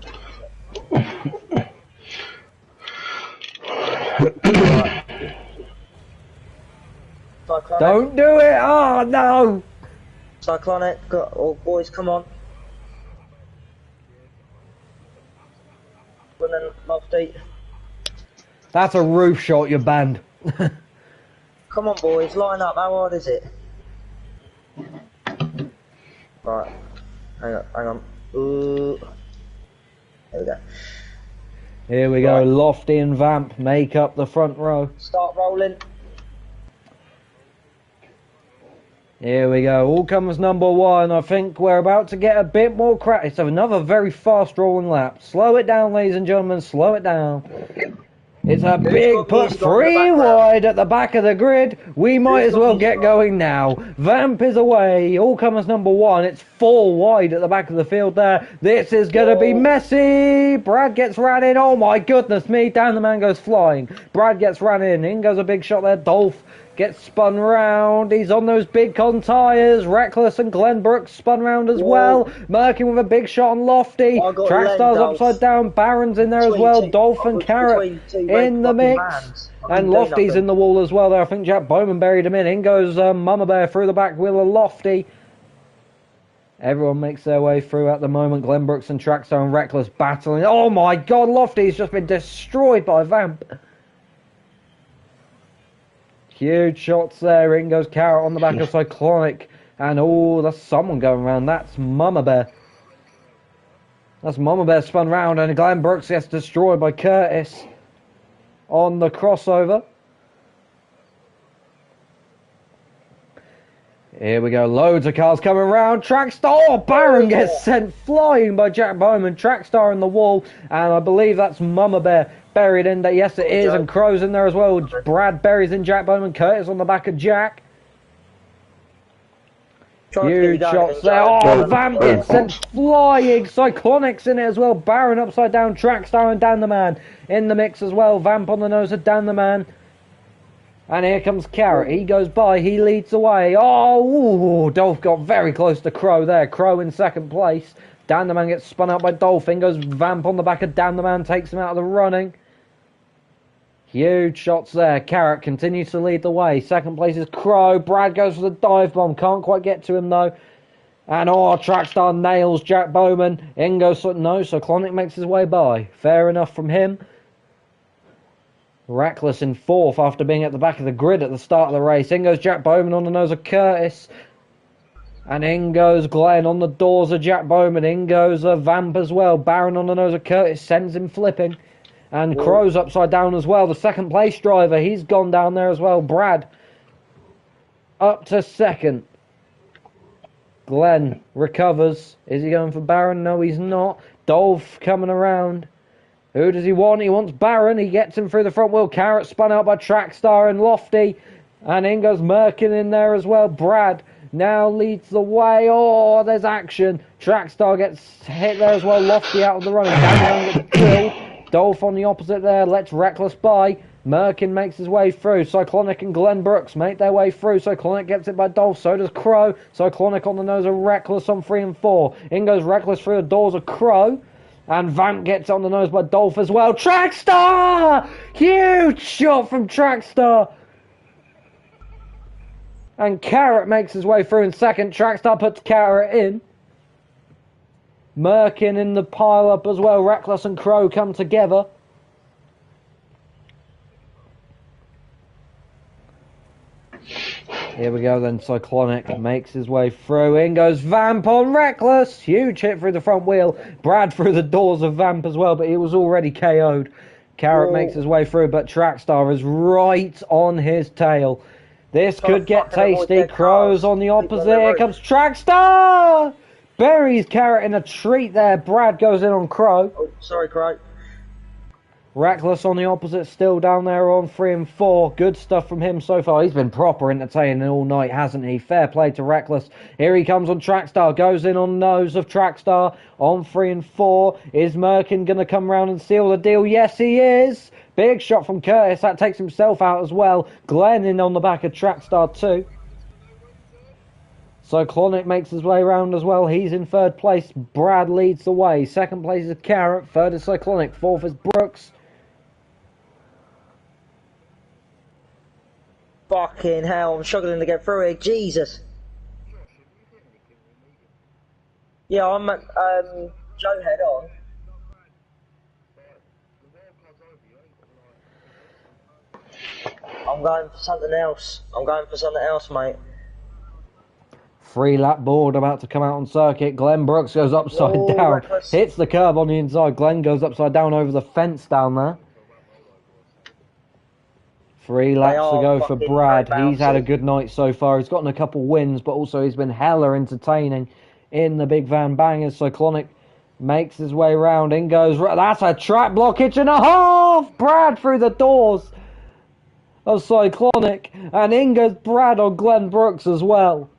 Right. Cyclonic. Don't do it! Oh no! Cyclonic, oh, boys, come on. And then Lofty. That's a roof shot, you're banned. Come on, boys, line up. How hard is it? Right, hang on. Ooh. There we go. Here we go, Lofty and Vamp make up the front row. Start rolling. Here we go. All comes number one. I think we're about to get a bit more crack. It's another very fast rolling lap. Slow it down, ladies and gentlemen. Slow it down. It's a big push, 3 wide at the back of the grid. We might as well get going now. Vamp is away. All comers number one. It's 4 wide at the back of the field there. This is going to be messy. Brad gets ran in. Oh my goodness me. Down the man goes flying. Brad gets ran in. In goes a big shot there. Dolph gets spun round. He's on those big con tyres. Reckless and Glenn Brooks spun round as well. Merkin with a big shot on Lofty. Trackstar's upside down. Baron's in there as well. Dolph and Carrot in the mix. And Lofty's in the wall as well there. I think Jack Bowman buried him in. In goes Mama Bear through the back wheel of Lofty. Everyone makes their way through at the moment. Glenn Brooks and Trackstar and Reckless battling. Oh my god, Lofty's just been destroyed by Vamp. Huge shots there. In goes Carrot on the back of Cyclonic. And oh, that's someone going around. That's Mama Bear. That's Mama Bear spun round. And Glenn Brooks gets destroyed by Curtis on the crossover. Here we go. Loads of cars coming around. Trackstar. Oh, Baron gets sent flying by Jack Bowman. Trackstar in the wall. And I believe that's Mama Bear buried in there. Yes, it is. And Crow's in there as well. Brad buries in Jack Bowman. Curtis on the back of Jack. Huge shots there. Oh, Vamp gets sent flying. Cyclonic's in it as well. Baron upside down. Trackstar and Dan the Man in the mix as well. Vamp on the nose of Dan the Man. And here comes Carrot. He goes by. He leads away. Oh, Dolph got very close to Crow there. Crow in second place. Dan the Man gets spun out by Dolph. In goes Vamp on the back of Dan the Man. Takes him out of the running. Huge shots there. Carrot continues to lead the way. Second place is Crow. Brad goes for the dive bomb. Can't quite get to him though. And Trackstar nails Jack Bowman. In goes no. So Clonic makes his way by. Fair enough from him. Reckless in fourth after being at the back of the grid at the start of the race. In goes Jack Bowman on the nose of Curtis. And in goes Glenn on the doors of Jack Bowman. In goes Vamp as well. Baron on the nose of Curtis sends him flipping. And Crow's upside down as well. The second place driver, he's gone down there as well. Brad up to second. Glenn recovers. Is he going for Baron? No, he's not. Dolph coming around. Who does he want? He wants Baron. He gets him through the front wheel. Carrot spun out by Trackstar and Lofty. And in goes Merkin in there as well. Brad now leads the way. Oh, there's action. Trackstar gets hit there as well. Lofty out of the running. Dan gets killed. Dolph on the opposite there. Lets Reckless by. Merkin makes his way through. Cyclonic and Glenn Brooks make their way through. Cyclonic gets it by Dolph. So does Crow. Cyclonic on the nose of Reckless on 3 and 4. In goes Reckless through the doors of Crow. And Vamp gets on the nose by Dolph as well. Trackstar! Huge shot from Trackstar. And Carrot makes his way through in second. Trackstar puts Carrot in. Merkin in the pile-up as well. Reckless and Crow come together. Here we go then. Cyclonic makes his way through. In goes Vamp on Reckless. Huge hit through the front wheel. Brad through the doors of Vamp as well, but he was already KO'd. Carrot makes his way through, but Trackstar is right on his tail. This could get tasty. Crow's on the opposite. Here comes Trackstar! Buries Carrot in a treat there. Brad goes in on Crow. Oh, sorry, Crow. Reckless on the opposite, still down there on 3 and 4. Good stuff from him so far. He's been proper entertaining all night, hasn't he? Fair play to Reckless. Here he comes on Trackstar. Goes in on nose of Trackstar on 3 and 4. Is Merkin going to come round and seal the deal? Yes, he is. Big shot from Curtis. That takes himself out as well. Glenn in on the back of Trackstar too. Cyclonic makes his way around as well. He's in third place. Brad leads the way. Second place is Carrot. Third is Cyclonic. Fourth is Brooks. Fucking hell, I'm struggling to get through it. Jesus. Yeah, I'm at Joe head on. I'm going for something else. Mate. 3-lap board about to come out on circuit. Glenn Brooks goes upside down. Reckless. Hits the curb on the inside. Glenn goes upside down over the fence down there. 3 laps to go for fucking Brad. very He's had a bouncy. good night so far. He's gotten a couple wins, but also he's been hella entertaining in the big van bangers. Cyclonic makes his way round. In goes... That's a track blockage and a half! Brad through the doors of Cyclonic. And in goes Brad on Glenn Brooks as well.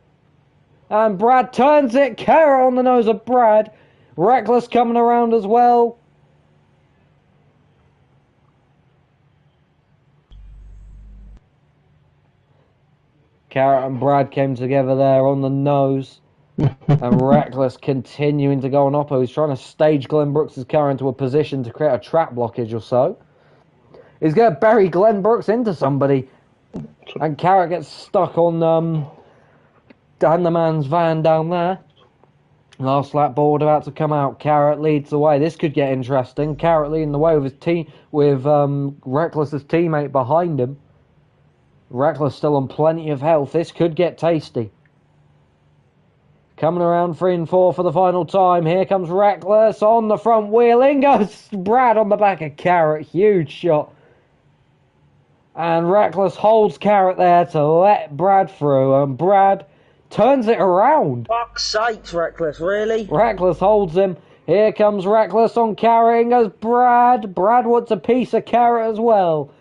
And Brad turns it. Carrot on the nose of Brad. Reckless coming around as well. Carrot and Brad came together there on the nose. And Reckless continuing to go on Oppo. He's trying to stage Glenn Brooks' car into a position to create a track blockage or so. He's going to bury Glenn Brooks into somebody. And Carrot gets stuck on Dan the man's van down there. Last lap board about to come out. Carrot leads the way. This could get interesting. Carrot leading the way with his team, with Reckless's teammate behind him. Reckless still on plenty of health. This could get tasty. Coming around 3 and 4 for the final time. Here comes Reckless on the front wheel. In goes Brad on the back of Carrot. Huge shot. And Reckless holds Carrot there to let Brad through. And Brad turns it around. Fuck's sakes, Reckless, really? Reckless holds him. Here comes Reckless on Carrot. In goes Brad. Brad wants a piece of Carrot as well.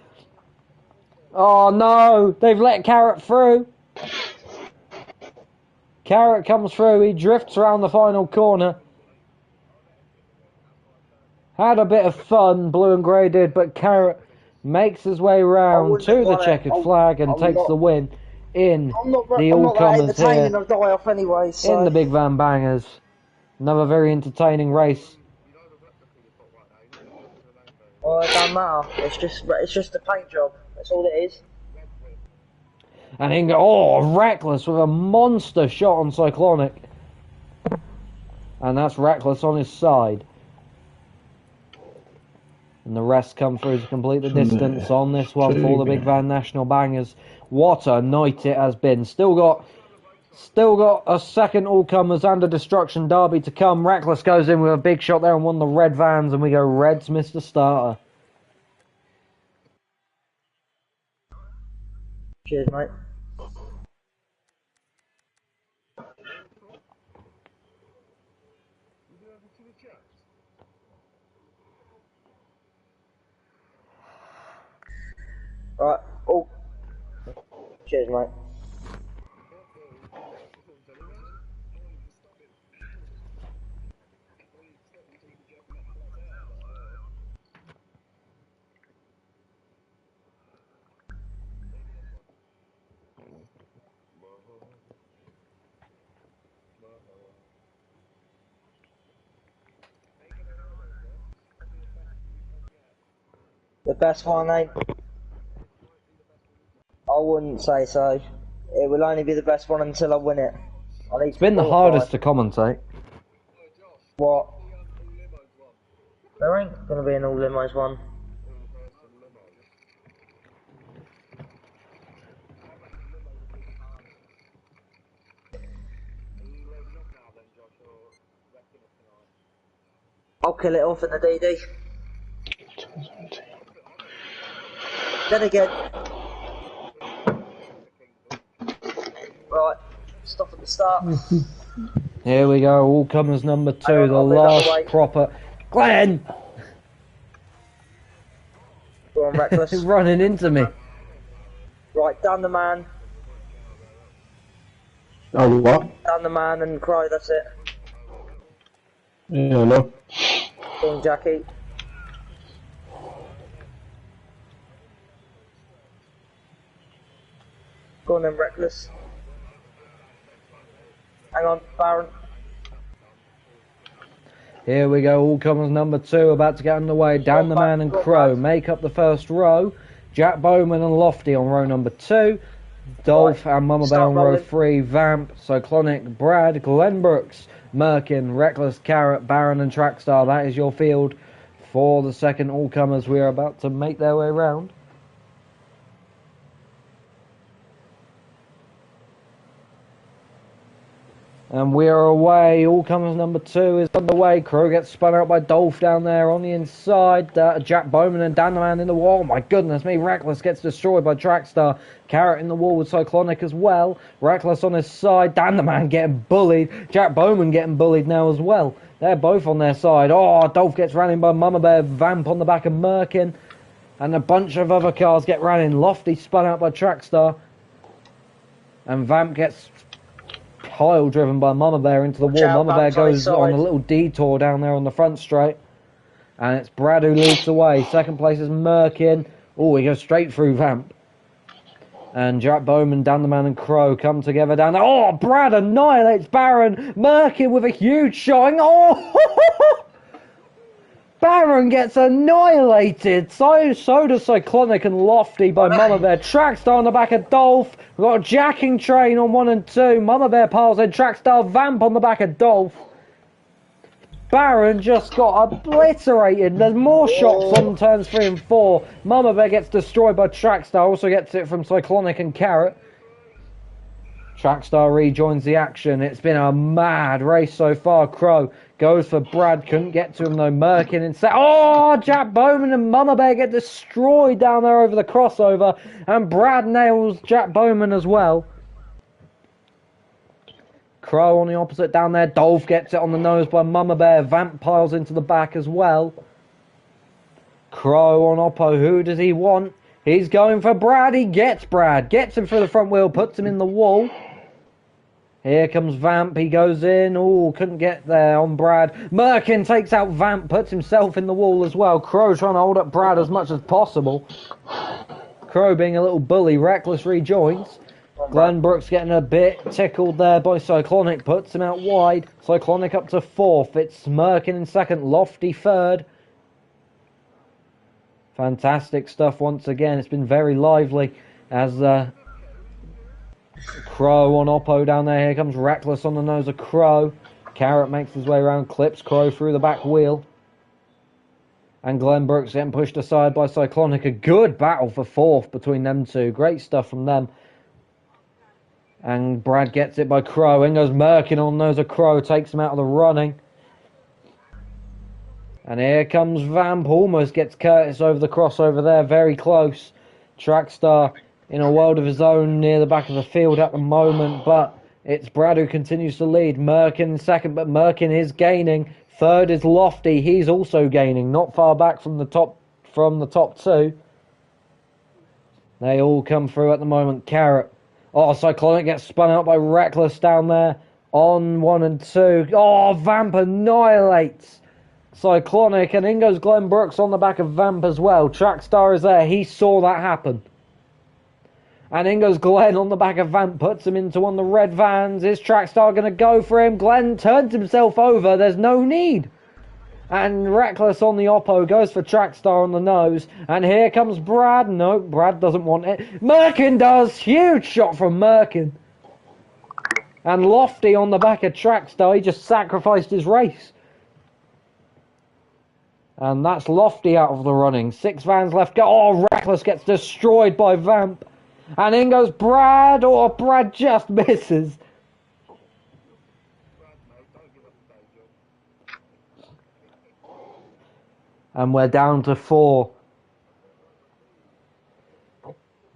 Oh no, they've let Carrot through. Carrot comes through. He drifts around the final corner. Had a bit of fun, Blue and Grey did, but Carrot makes his way round to the checkered flag and takes the win in the all-comers here anyway, so. in the big van bangers. Another very entertaining race. Well, it doesn't matter. It's just a paint job. That's all it is. And Reckless with a monster shot on Cyclonic. And that's Reckless on his side. And the rest come through to complete the distance on this one for the Big Van National Bangers. What a night it has been. Still got a second all-comers and a destruction derby to come. Reckless goes in with a big shot there on one of the red vans, and we go Reds, Mr. Starter. Cheers, mate. Right. Oh. Cheers, mate. The best one, eh? I wouldn't say so. It will only be the best one until I win it. It's been the hardest to commentate. What? There ain't going to be an all limos one. I'll kill it off in the DD. Then again. Right, stop at the start. Here we go, all comers number 2, the last proper. Glenn! Go on, Reckless. He's running into me. Right, down the man. Oh, what? Down the man and cry, that's it. Yeah, no. Go on, Jackie. Go on then, Reckless. Hang on, Baron. Here we go, all comers number 2, about to get underway. Dan the Man and Crow make up the first row. Jack Bowman and Lofty on row number 2. Dolph and Mama Bear on row 3. Vamp, Cyclonic, Brad, Glenn Brooks, Merkin, Reckless, Carrot, Baron and Trackstar. That is your field for the second all comers. We are about to make their way round. And we are away. All comes number 2 is underway. Crow gets spun out by Dolph down there on the inside. Jack Bowman and Dan the Man in the wall. Oh my goodness me. Reckless gets destroyed by Trackstar. Carrot in the wall with Cyclonic as well. Reckless on his side. Dan the Man getting bullied. Jack Bowman getting bullied now as well. They're both on their side. Oh, Dolph gets ran in by Mama Bear. Vamp on the back of Merkin. And a bunch of other cars get ran in. Lofty spun out by Trackstar. And Vamp gets pile driven by Mama Bear into the wall. Mama Bear goes on a little detour down there on the front straight. And it's Brad who leads the way. Second place is Merkin. Oh, he goes straight through Vamp. And Jack Bowman, Dan the Man and Crow come together down there. Oh, Brad annihilates Baron. Merkin with a huge showing. Oh! Baron gets annihilated. So does Cyclonic and Lofty by Mama Bear. Trackstar on the back of Dolph. We've got a jacking train on 1 and 2. Mama Bear piles in. Trackstar Vamp on the back of Dolph. Baron just got obliterated. There's more shots on turns 3 and 4. Mama Bear gets destroyed by Trackstar. Also gets it from Cyclonic and Carrot. Trackstar rejoins the action. It's been a mad race so far. Crow goes for Brad. Couldn't get to him though. Merkin instead. Oh, Jack Bowman and Mama Bear get destroyed down there over the crossover. And Brad nails Jack Bowman as well. Crow on the opposite down there. Dolph gets it on the nose by Mama Bear. Vamp piles into the back as well. Crow on Oppo. Who does he want? He's going for Brad. He gets Brad. Gets him through the front wheel. Puts him in the wall. Here comes Vamp. He goes in. Oh, couldn't get there on Brad. Merkin takes out Vamp. Puts himself in the wall as well. Crow trying to hold up Brad as much as possible. Crow being a little bully. Reckless rejoins. Glenn Brooks getting a bit tickled there by Cyclonic. Puts him out wide. Cyclonic up to 4th. It's Merkin in 2nd. Lofty 3rd. Fantastic stuff once again. It's been very lively as Crow on Oppo down there. Here comes Reckless on the nose of Crow. Carrot makes his way around, clips Crow through the back wheel. And Glenn Brooks getting pushed aside by Cyclonic. A good battle for 4th between them two. Great stuff from them. And Brad gets it by Crow. In goes Merkin on the nose of Crow. Takes him out of the running. And here comes Vamp. Almost gets Curtis over the crossover there. Very close. Trackstar in a world of his own near the back of the field at the moment. But it's Brad who continues to lead. Merkin in 2nd, but Merkin is gaining. 3rd is Lofty. He's also gaining. Not far back from the top 2. They all come through at the moment. Carrot. Oh, Cyclonic gets spun out by Reckless down there on 1 and 2. Oh, Vamp annihilates Cyclonic, and in goes Glenn Brooks on the back of Vamp as well. Trackstar is there. He saw that happen. And in goes Glenn on the back of Vamp, puts him into one of the red vans. Is Trackstar going to go for him? Glenn turns himself over. There's no need. And Reckless on the Oppo goes for Trackstar on the nose. And here comes Brad. No, Brad doesn't want it. Merkin does. Huge shot from Merkin. And Lofty on the back of Trackstar. He just sacrificed his race. And that's Lofty out of the running. 6 vans left. Oh, Reckless gets destroyed by Vamp. And in goes Brad. Oh, Brad just misses. And we're down to 4.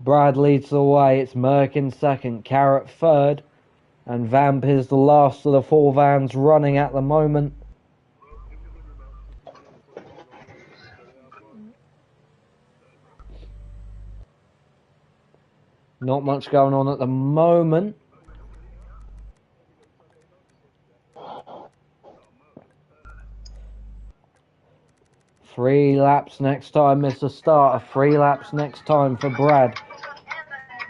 Brad leads the way. It's Merkin 2nd. Carrot 3rd. And Vamp is the last of the 4 vans running at the moment. Not much going on at the moment. Three laps next time, Mr. Starter. 3 laps next time for Brad.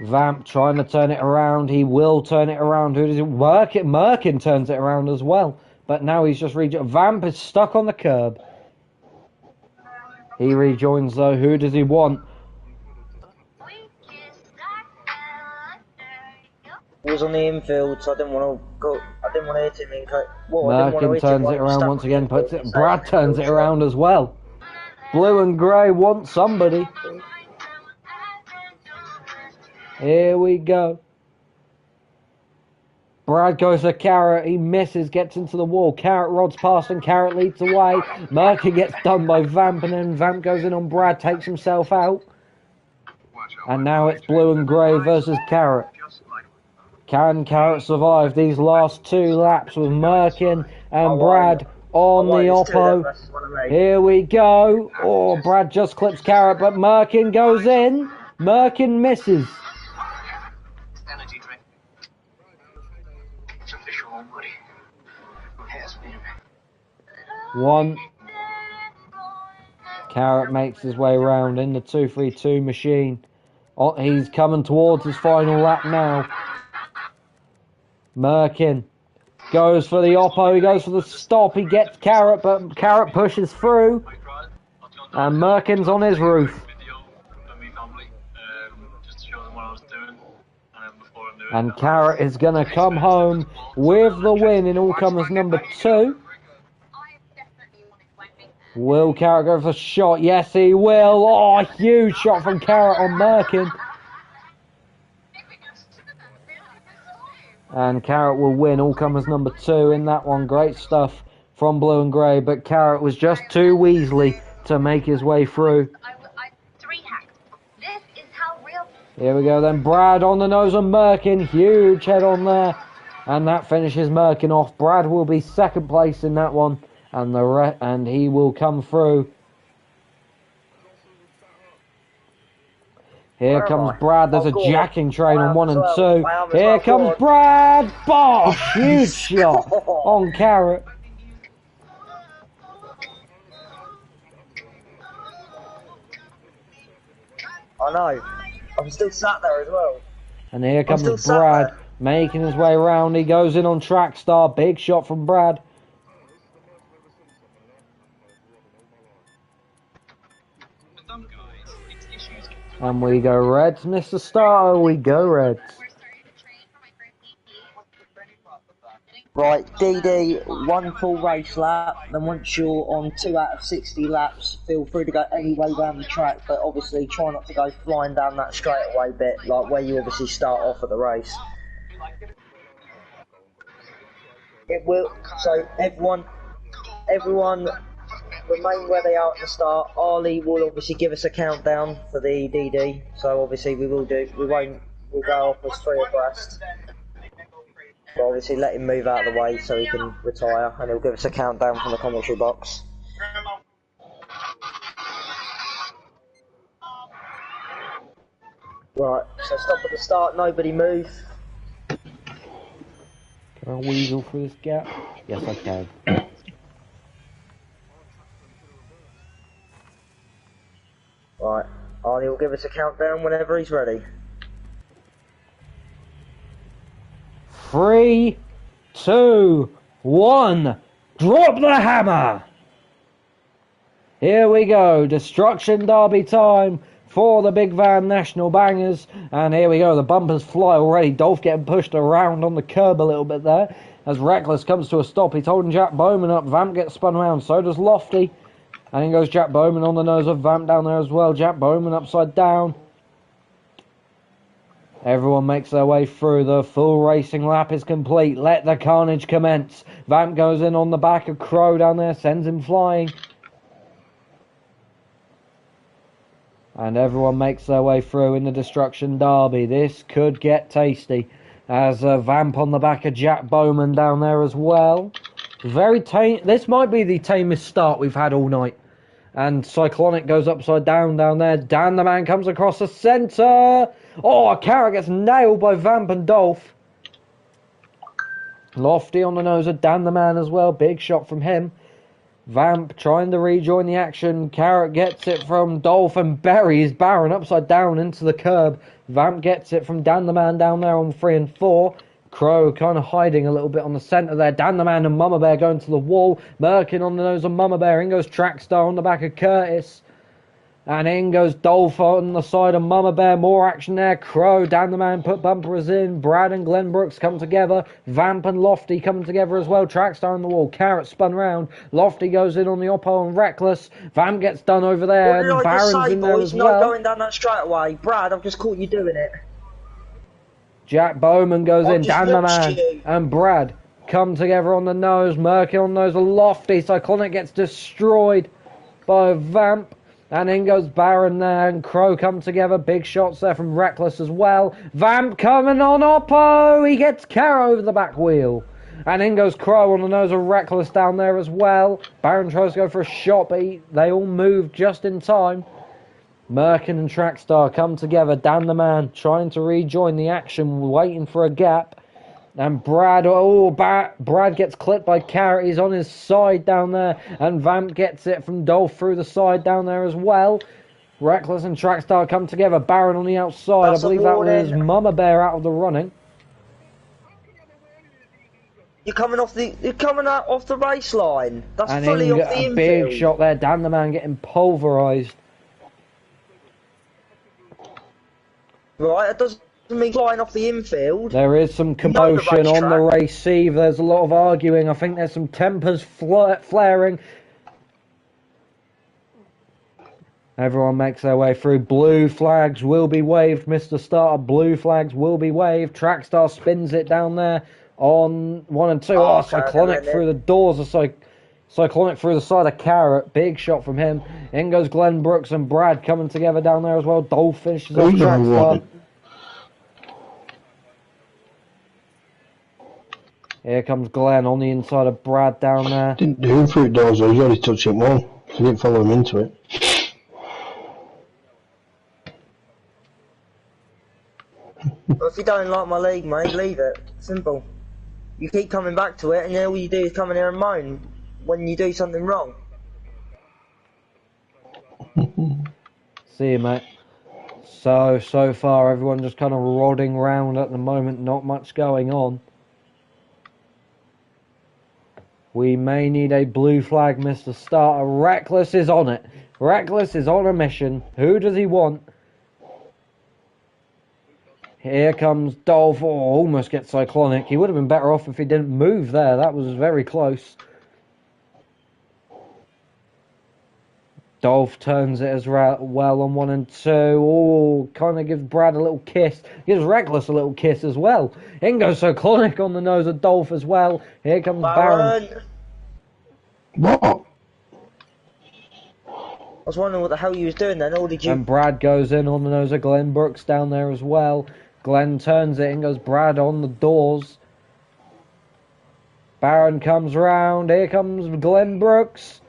Vamp trying to turn it around. He will turn it around. Who does it work? Merkin turns it around as well. But now he's just Vamp is stuck on the curb. He rejoins though. Who does he want? He was on the infield, so I didn't want to go. I didn't want to hit him in. Merkin turns it around once again. Puts it. Brad turns it around as well. Blue and grey want somebody. Here we go. Brad goes for Carrot. He misses, gets into the wall. Carrot rods past and Carrot leads away. Merkin gets done by Vamp, and then Vamp goes in on Brad, takes himself out. And now it's Blue and Grey versus Carrot. Can Carrot survive these last 2 laps with Merkin and Brad on the Oppo? Here we go. Oh, Brad just clips Carrot, but Merkin goes in. Merkin misses. One. Carrot makes his way round in the 232 machine. Oh, he's coming towards his final lap now. Merkin goes for the Oppo. He goes for the stop. He gets Carrot, but Carrot pushes through. And Merkin's on his roof. And Carrot is going to come home with the win in all-comers number 2. Will Carrot go for the shot? Yes, he will. Oh, a huge shot from Carrot on Merkin. And Carrot will win all-comers number 2 in that one. Great stuff from Blue and Grey, but Carrot was just too Weasley to make his way through. Here we go then. Brad on the nose of Merkin. Huge head on there. And that finishes Merkin off. Brad will be second place in that one. And he will come through. Here comes Brad. There's a jacking train on 1 and 2. Here comes Brad. Bosh! Huge shot on Carrot. I know. I'm still sat there as well. And here comes Brad making his way around. He goes in on Track Star. Big shot from Brad. And we go Reds, Mr. Starter. We go Reds. Right, DD, 1 full race lap. Then once you're on 2 out of 60 laps, feel free to go any way down the track, but obviously try not to go flying down that straightaway bit, like where you obviously start off at the race. It will. So everyone remain where they are at the start. Arlie will obviously give us a countdown for the DD, so obviously we'll go off as 3 abreast. But obviously let him move out of the way so he can retire, and he'll give us a countdown from the commentary box. Right, so stop at the start, nobody move. Can I weasel through this gap? Yes, I can. Right, Arnie will give us a countdown whenever he's ready. 3, 2, 1. Drop the hammer! Here we go. Destruction Derby time for the Big Van National Bangers. And here we go. The bumpers fly already. Dolph getting pushed around on the curb a little bit there. As Reckless comes to a stop. He's holding Jack Bowman up. Vamp gets spun around. So does Lofty. And in goes Jack Bowman on the nose of Vamp down there as well. Jack Bowman upside down. Everyone makes their way through. The full racing lap is complete. Let the carnage commence. Vamp goes in on the back of Crow down there. Sends him flying. And everyone makes their way through in the Destruction Derby. This could get tasty. As Vamp on the back of Jack Bowman down there as well. Very tame. This might be the tamest start we've had all night. And Cyclonic goes upside down there. Dan the Man comes across the centre. Oh, Carrot gets nailed by Vamp and Dolph. Lofty on the nose of Dan the Man as well. Big shot from him. Vamp trying to rejoin the action. Carrot gets it from Dolph and buries Baron upside down into the curb. Vamp gets it from Dan the Man down there on 3 and 4. Crow kind of hiding a little bit on the centre there. Dan the Man and Mama Bear going to the wall. Merkin on the nose of Mama Bear. In goes Trackstar on the back of Curtis. And in goes Dolph on the side of Mama Bear. More action there. Crow, Dan the Man put bumpers in. Brad and Glenn Brooks come together. Vamp and Lofty coming together as well. Trackstar on the wall. Carrot spun round. Lofty goes in on the Oppo and Reckless. Vamp gets done over there. And Baron's in there as well. Not going down that straight away. Brad, I've just caught you doing it. Jack Bowman goes in. Dan the Man you. and Brad come together on the nose. Murky on the nose. A lofty. Cyclonic gets destroyed by Vamp. And in goes Baron there, and Crow come together. Big shots there from Reckless as well. Vamp coming on Oppo. He gets Caro over the back wheel. And in goes Crow on the nose of Reckless down there as well. Baron tries to go for a shot, but they all move just in time. Merkin and Trackstar come together. Dan the Man trying to rejoin the action, waiting for a gap. And Brad, Brad gets clipped by Carrot. He's on his side down there. And Vamp gets it from Dolph through the side down there as well. Reckless and Trackstar come together. Baron on the outside. I believe that was Mama Bear out of the running. You're coming off the race line. That's and fully off the infield. Big shot there. Dan the Man getting pulverised. Right, that doesn't mean flying off the infield. There is some commotion on the race eve. There's a lot of arguing. I think there's some tempers flaring. Everyone makes their way through. Blue flags will be waved. Mr. Starter, blue flags will be waved. Trackstar spins it down there on 1 and 2. Oh, Cyclonic through the doors. Cyclonic through the side of Carrot. Big shot from him. In goes Glenn Brooks and Brad coming together down there as well. Dolph finishes off Trackstar. Here comes Glenn on the inside of Brad down there. Didn't do him through doors, though. He's already touched it one. He didn't follow him into it. Well, if you don't like my league, mate, leave it. Simple. You keep coming back to it, and then all you do is come in here and moan when you do something wrong. See you, mate. So far, everyone just kind of rodding round at the moment. Not much going on. We may need a blue flag, Mr. Starter. Reckless is on it. Reckless is on a mission. Who does he want? Here comes Dolph. Oh, almost gets Cyclonic. He would have been better off if he didn't move there. That was very close. Dolph turns it as well on 1 and 2. Oh, kind of gives Brad a little kiss. Gives Reckless a little kiss as well. In goes Cyclonic on the nose of Dolph as well. Here comes Baron. What? I was wondering what the hell you was doing then. Or did you... And Brad goes in on the nose of Glenn Brooks down there as well. Glenn turns it and goes Brad on the doors. Baron comes round. Here comes Glenn Brooks.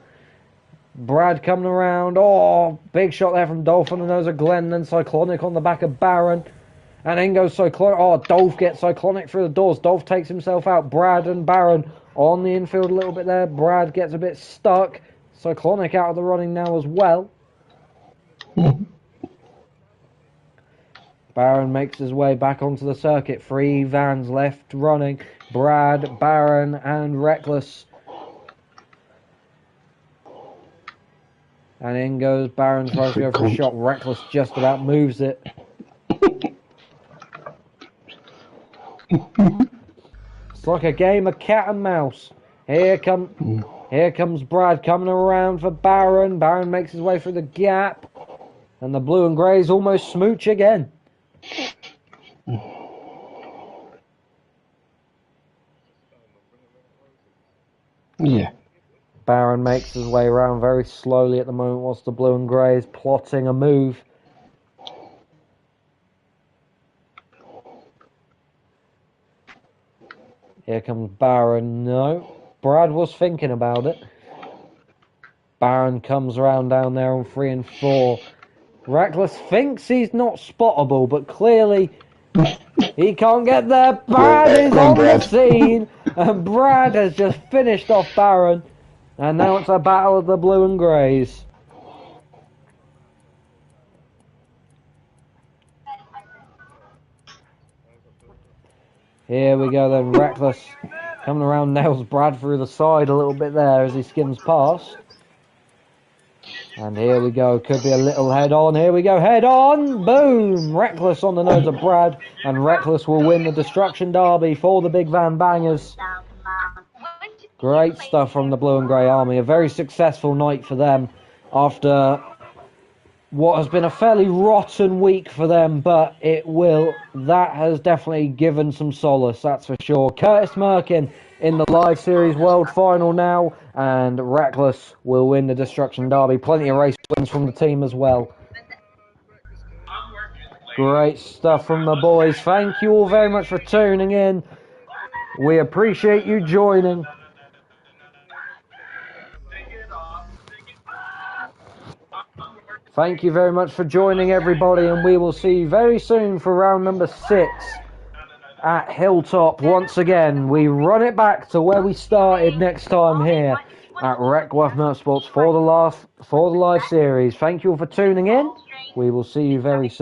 Brad coming around. Oh, big shot there from Dolph on the nose of Glenn. Then Cyclonic on the back of Baron. And in goes Cyclonic. Oh, Dolph gets Cyclonic through the doors. Dolph takes himself out. Brad and Baron on the infield a little bit there. Brad gets a bit stuck. Cyclonic out of the running now as well. Baron makes his way back onto the circuit. 3 vans left running. Brad, Baron and Reckless. And in goes Baron, tries to go for a shot. Reckless just about moves it. It's like a game of cat and mouse. Here comes Brad coming around for Baron. Baron makes his way through the gap. And the blue and greys almost smooch again. Yeah. Baron makes his way around very slowly at the moment whilst the blue and grey is plotting a move. Here comes Baron. No. Brad was thinking about it. Baron comes around down there on 3 and 4. Reckless thinks he's not spottable, but clearly he can't get there. Brad is on the scene, and Brad has just finished off Baron. And now it's a battle of the blue and greys. Here we go then, Reckless coming around, nails Brad through the side a little bit there as he skims past. And here we go, could be a little head on. Here we go, head on, boom! Reckless on the nose of Brad, and Reckless will win the Destruction Derby for the Big Van Bangers. Great stuff from the Blue and Grey Army. A very successful night for them after what has been a fairly rotten week for them, but that has definitely given some solace, that's for sure. Curtis Merkin in the Live Series World Final now, and Reckless will win the Destruction Derby. Plenty of race wins from the team as well. Great stuff from the boys. Thank you all very much for tuning in. We appreciate you joining. Thank you very much for joining, everybody, and we will see you very soon for round number 6 at Hilltop. Once again, we run it back to where we started next time here at Wreckworth Motorsports for the live series. Thank you all for tuning in. We will see you very soon.